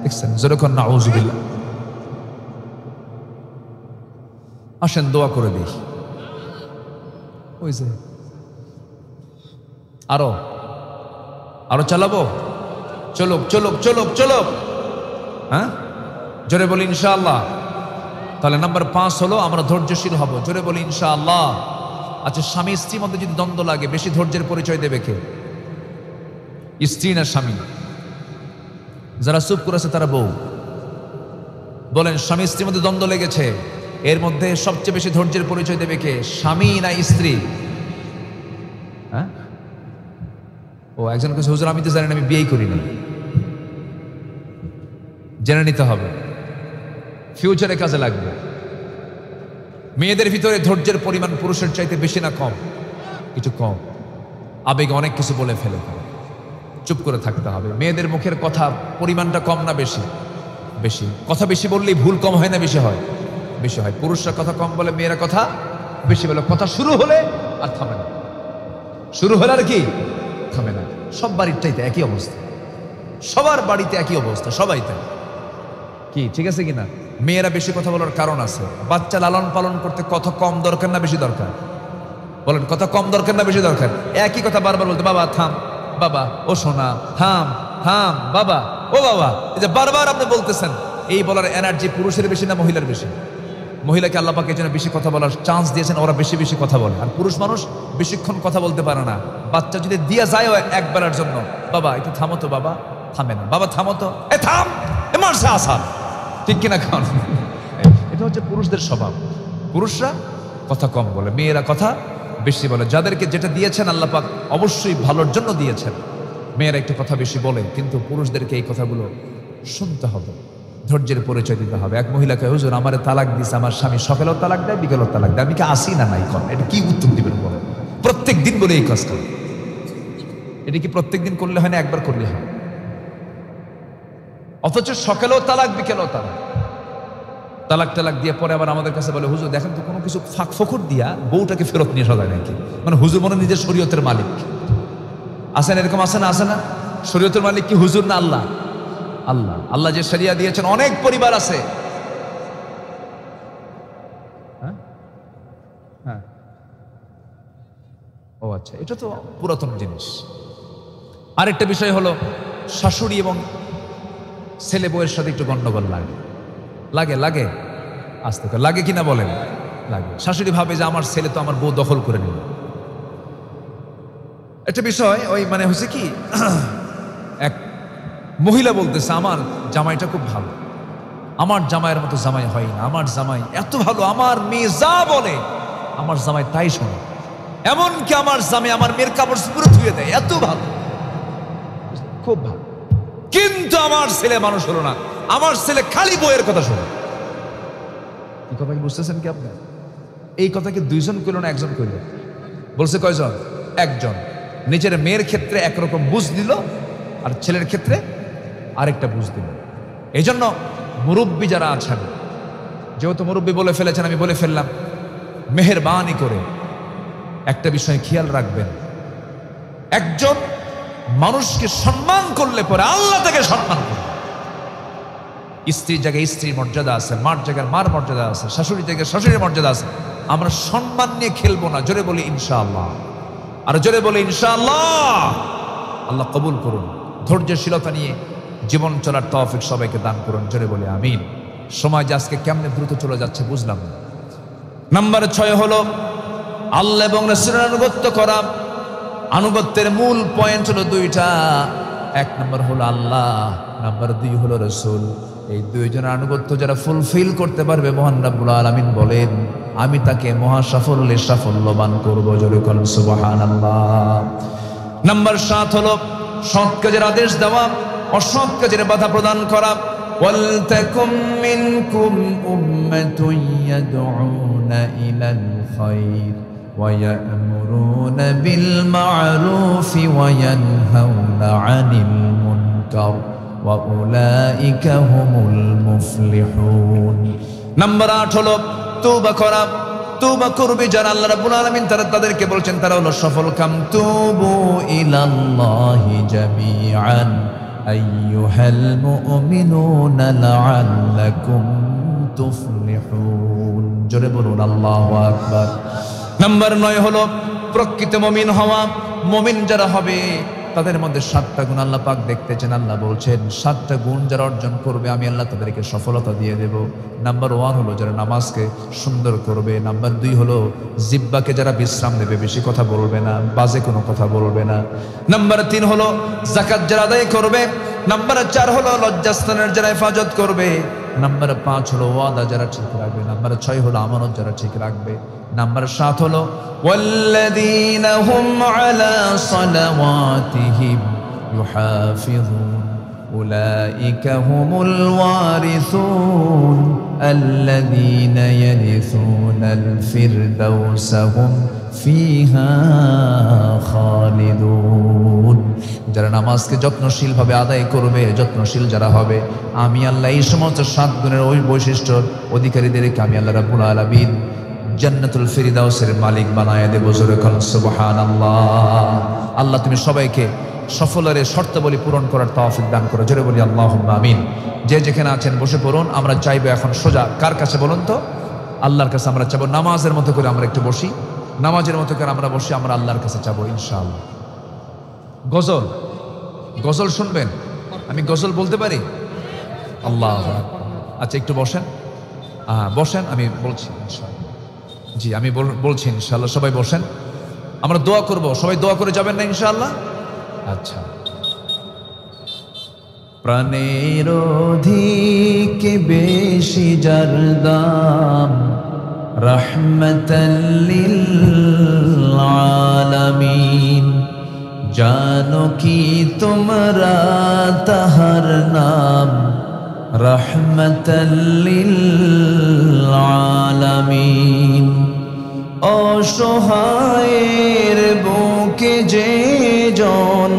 দেখছেন? যেরকম নাউজুবিল্লাহ। আসেন দোয়া করে দিই। ওই যে আরো আরো চালাবো। চলুক চলুক চলুক চলুক। হ্যাঁ, জোরে বলি ইনশাআল্লাহ। তাহলে নাম্বার 5 হলো আমরা ধৈর্যশীল হব। জোরে বলি ইনশাআল্লাহ। আচ্ছা, স্বামী স্ত্রীর মধ্যে যদি দ্বন্দ্ব লাগে, বেশি ধৈর্যের পরিচয় দেবে কে? স্ত্রী না স্বামী? যারা চুপ করেছে তারা বউ। বলেন, স্বামী স্ত্রীর মধ্যে দ্বন্দ্ব লেগেছে, এর মধ্যে সবচেয়ে বেশি ধৈর্যের পরিচয় দেবে কে? স্বামী না স্ত্রী? হ্যাঁ, ও একজন কাছে হুজুর আমি তো জানি না, আমি বিয়েই করি না। জেনে নিতে হবে, ফিউচারে কাজে লাগবে। মেয়েদের ভিতরে ধৈর্যের পরিমাণ পুরুষের চাইতে বেশি না কম? কিছু কম। আবেগে অনেক কিছু বলে ফেলে, চুপ করে থাকতে হবে। মেয়েদের মুখের কথা পরিমাণটা কম না বেশি? বেশি। কথা বেশি বললেই ভুল কম হয় না বেশি হয়? বেশি হয়। পুরুষরা কথা কম বলে, মেয়েরা কথা বেশি বলে। কথা শুরু হলে আর থামে না, শুরু হলে আর কি থামে না। সব বাড়ির চাইতে একই অবস্থা, সবার বাড়িতে একই অবস্থা, সবাই তাই। কি ঠিক আছে কিনা? মেয়েরা বেশি কথা বলার কারণ আছে। বাচ্চা লালন পালন করতে কথা কম দরকার না বেশি দরকার? বলেন, কথা কম দরকার না বেশি দরকার? একই কথা বারবার বলতে, বাবা থাম, বাবা ও সোনা থাম, থাম বাবা ও বাবা। এই যে বারবার আপনি বলতেছেন, এই বলার এনার্জি পুরুষের বেশি না মহিলার বেশি? মহিলাকে আল্লাহ পাক এই জন্য বেশি কথা বলার চান্স দিয়েছেন, ওরা বেশি বেশি কথা বলে। আর পুরুষ মানুষ বেশিক্ষণ কথা বলতে পারে না। বাচ্চা যদি দিয়া যায় একবারের জন্য, বাবা একটু থামো তো, বাবা থামে না, বাবা থামো তো, এ থাম, এ মারছে আসাদ, ঠিক কিনা? খান, এটা হচ্ছে পুরুষদের স্বভাব। পুরুষরা কথা কম বলে, মেয়েরা কথা বেশি বলে। যাদেরকে যেটা দিয়েছেন আল্লাহ পাক অবশ্যই ভালোর জন্য দিয়েছেন। মেয়েরা একটু কথা বেশি বলে, কিন্তু পুরুষদেরকে এই কথাগুলো শুনতে হবে, ধৈর্যের পরিচয় দিতে হবে। এক মহিলাকে, হুজুর আমারে তালাক দিছে, আমার স্বামী সকালেও তালাক দেয় বিকেলেও তালাক দেয়, আমি কি আসি না নাই করেন? এটা কি উত্তর দিবেন বলেন? প্রত্যেক দিন বলে এই কাজ করে, এটা কি প্রত্যেক দিন করলে হয় না একবার করলে হয়? অথচ সকালেও তালাক বিকেলেও তালাক, তালাক টালাক দিয়ে পরে আবার আমাদের কাছে বলে, হুজুর দেখেন তো কোনো কিছু ফাঁক ফোকর দিয়া বউটাকে ফেরত নিয়ে আসা যায় নাকি? মানে হুজুর মনে নিজের শরীয়তের মালিক। আসেন এরকম আসে না? আসে না? শরীয়তের মালিক কি হুজুর না আল্লাহ? আল্লাহ। আল্লাহ যে শরিয়া দিয়েছেন, অনেক পরিবার আছে। হ্যাঁ, ও আচ্ছা, এটা তো পুরাতন জিনিস। আরেকটা বিষয় হলো, শাশুড়ি এবং ছেলে বউয়ের সাথে একটু গন্ডগোল লাগে, লাগে লাগে আসতে লাগে কিনা বলেন? লাগে। শাশুড়ি ভাবে যে আমার ছেলে তো আমার বউ দখল করে নিল। একটা বিষয় ওই মানে হচ্ছে কি, এক মহিলা বলতেছে, আমার জামাইটা খুব ভালো, আমার জামাইয়ের মতো জামাই হয় না, আমার জামাই এত ভালো, আমার মেয়ে যা বলে আমার জামাই তাই শোনে, এমনকি আমার জামাই আমার মেয়ের কাপড় পুরো ধুয়ে দেয়, এত ভালো, খুব ভালো। কিন্তু আমার ছেলে মানুষ হলো না, আমার ছেলে খালি বইয়ের কথা শোনে। এই কথা কি বুঝতেছেন কি আপনি? এই কথা কি দুইজন কইল না একজন কইল? বলছে কয়জন? একজন। নিজের মেয়ের ক্ষেত্রে একরকম বুঝ দিল, আর ছেলের ক্ষেত্রে আরেকটা বুঝ দিল। এই জন্য মুরব্বী যারা আছেন, যেহেতু মুরব্বী বলে ফেলেছেন আমি বলে ফেললাম, মেহেরবানি করে একটা বিষয় খেয়াল রাখবেন, একজন মানুষকে সম্মান করলে পরে আল্লাহ তাকে সম্মান করবে। স্ত্রীর জায়গায় স্ত্রীর মর্যাদা আছে, মার জায়গায় মার মর্যাদা আছে, শাশুড়ির জায়গায় শাশুড়ির মর্যাদা আছে। আমরা সম্মান নিয়ে খেলবো না। জোরে বলি ইনশাআল্লাহ, আর জোরে বলি ইনশাআল্লাহ। আল্লাহ কবুল করুন। ধৈর্যশীলতা নিয়ে জীবন চলার তৌফিক সবাইকে দান করুন। জোরে বলি আমিন। সময় যে আজকে কেমনে দ্রুত চলে যাচ্ছে বুঝলাম না। নাম্বার 6 হলো আল্লাহ এবং রাসূলের আনুগত্য করা। আনুগত্যের মূল পয়েন্ট হলো দুইটা। এক নম্বর হলো আল্লাহ, নাম্বার 2 হলো রাসূল। এই দুইজনের আনুগত্য যারা ফুলফিল করতে পারবে, মহান রাব্বুল আলামিন বলেন আমি তাকে মহা সাফল্যে সাফল্যবান করবো। জোরে বলেন সুবহানাল্লাহ। নাম্বার 7 হলো সৎ কাজের আদেশ দেওয়া, অসৎ কাজের বাধা প্রদান করা। ওয়ালতাকুম মিনকুম উম্মাতুন ইয়াদউনা ইলাল খায়র ওয়া ইয়া'মুরুনা বিল মা'রুফি ওয়া ইয়ানহাউনা আনিল মুনকার ওয়া উলাইকা হুমুল মুফলিহুন। নাম্বার 8 হলো তওবা করা। তওবা করবে যারা আল্লাহ রাব্বুল আলামিন তাদেরকে বলছেন তারা হলো সফল কাম। তুবু ইলাল্লাহি জামিআন আইয়ুহাল মুমিনুনা লাআল্লাকুম তুফলিহুন। জোরে বলুন আল্লাহু আকবার। নাম্বার 9 হলো প্রকৃত মুমিন হওয়া। মুমিন যারা হবে তাদের মধ্যে 7টা গুণ আল্লাহ পাক দেখতেছেন। আল্লাহ বলছেন 7টা গুণ যারা অর্জন করবে আমি আল্লাহ তাদেরকে সফলতা দিয়ে দেব। নাম্বার 1 হলো যারা নামাজকে সুন্দর করবে। নাম্বার 2 হলো জিহ্বাকে যারা বিশ্রাম দেবে, বেশি কথা বলবে না, বাজে কোনো কথা বলবে না। নাম্বার 3 হলো যাকাত যারা আদায় করবে। নাম্বার 4 হলো লজ্জাস্থানের যারা হেফাজত করবে। নাম্বার 5 হলো ওয়াদা যারা ঠিক রাখবে, নাম্বার 6 হলো আমানত যারা ঠিক রাখবে, নাম্বার 7 হলো ওয়াল্লাযীনা হুম আলা সালাওয়াতিহিম ইউহাফিযুন উলাইকা হুমুল ওয়ারিসুন আল্লাযীনা ইয়ারিসুনাল ফিরদাউসা হুম ফিহা খালিদুন। যারা নামাজকে যত্নশীলভাবে আদায় করবে, যত্নশীল যারা হবে, আমি আল্লাহ এই সমস্ত 7 গুণের ওই বৈশিষ্ট্যর অধিকারীদেরকে আমি আল্লাহ রাব্বুল আলামিন জান্নাতুল ফিরদাউসের মালিক বানায় দেব। জোরে বলুন সুবহানাল্লাহ। আল্লাহ তুমি সবাইকে সফলের শর্তাবলী পূরণ করার তৌফিক দান করো। জোরে বলি আল্লাহুম্মা আমিন। যে যেখানে আছেন বসে পড়ুন। আমরা চাইবো এখন সোজা কার কাছে বলুন তো? আল্লাহর কাছে আমরা চাবো। নামাজের মতো করে আমরা একটু বসি, নামাজের মতো করে আমরা বসি, আমরা আল্লাহর কাছে চাবো ইনশাআল্লাহ। গজল, গজল শুনবেন? আমি গজল বলতে পারি? আল্লাহ, আচ্ছা একটু বসেন, বসেন, আমি বলছি ইনশাআল্লাহ। জি আমি বলছি ইনশাআল্লাহ, সবাই বসেন, আমরা দোয়া করব। সবাই দোয়া করে যাবেন না ইনশাআল্লাহ? আচ্ছা। প্রাণের অধিক বেশি যার দাম, রাহমাতাল লিল আলামিন। জানো কি তোমরা তাহার নাম, রাহমাতাল লিল আলামিন। অসহায়ের বুকে যে জন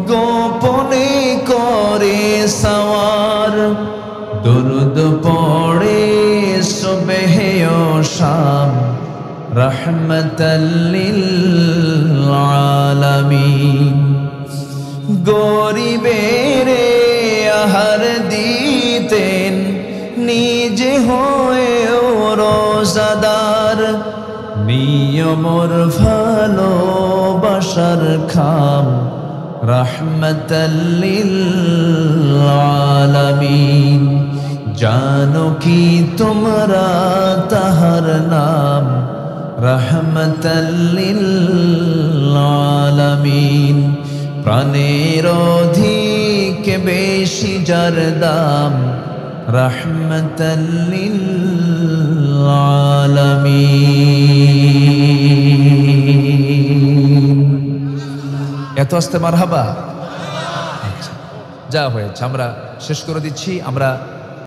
গোপনে করে সওয়ার, দুরুদ পড়ে সুবহে ও শাম, রাহমাতাল লিল আলামিন। গরিবের আহার দিতেন, নিজে হয়েও রোজাদার, নিয়মর ভালোবাসার খাম, রাহমাতাল লিল আলামিন। জানো কি তোমরা তাহার নাম, রাহমাতাল লিল আলামিন। প্রাণের অধিক বেশি যার দাম, রাহমাতাল লিল আলামিন। এত আস্তে মারহাবা। আচ্ছা, যা হয়েছে আমরা শেষ করে দিচ্ছি। আমরা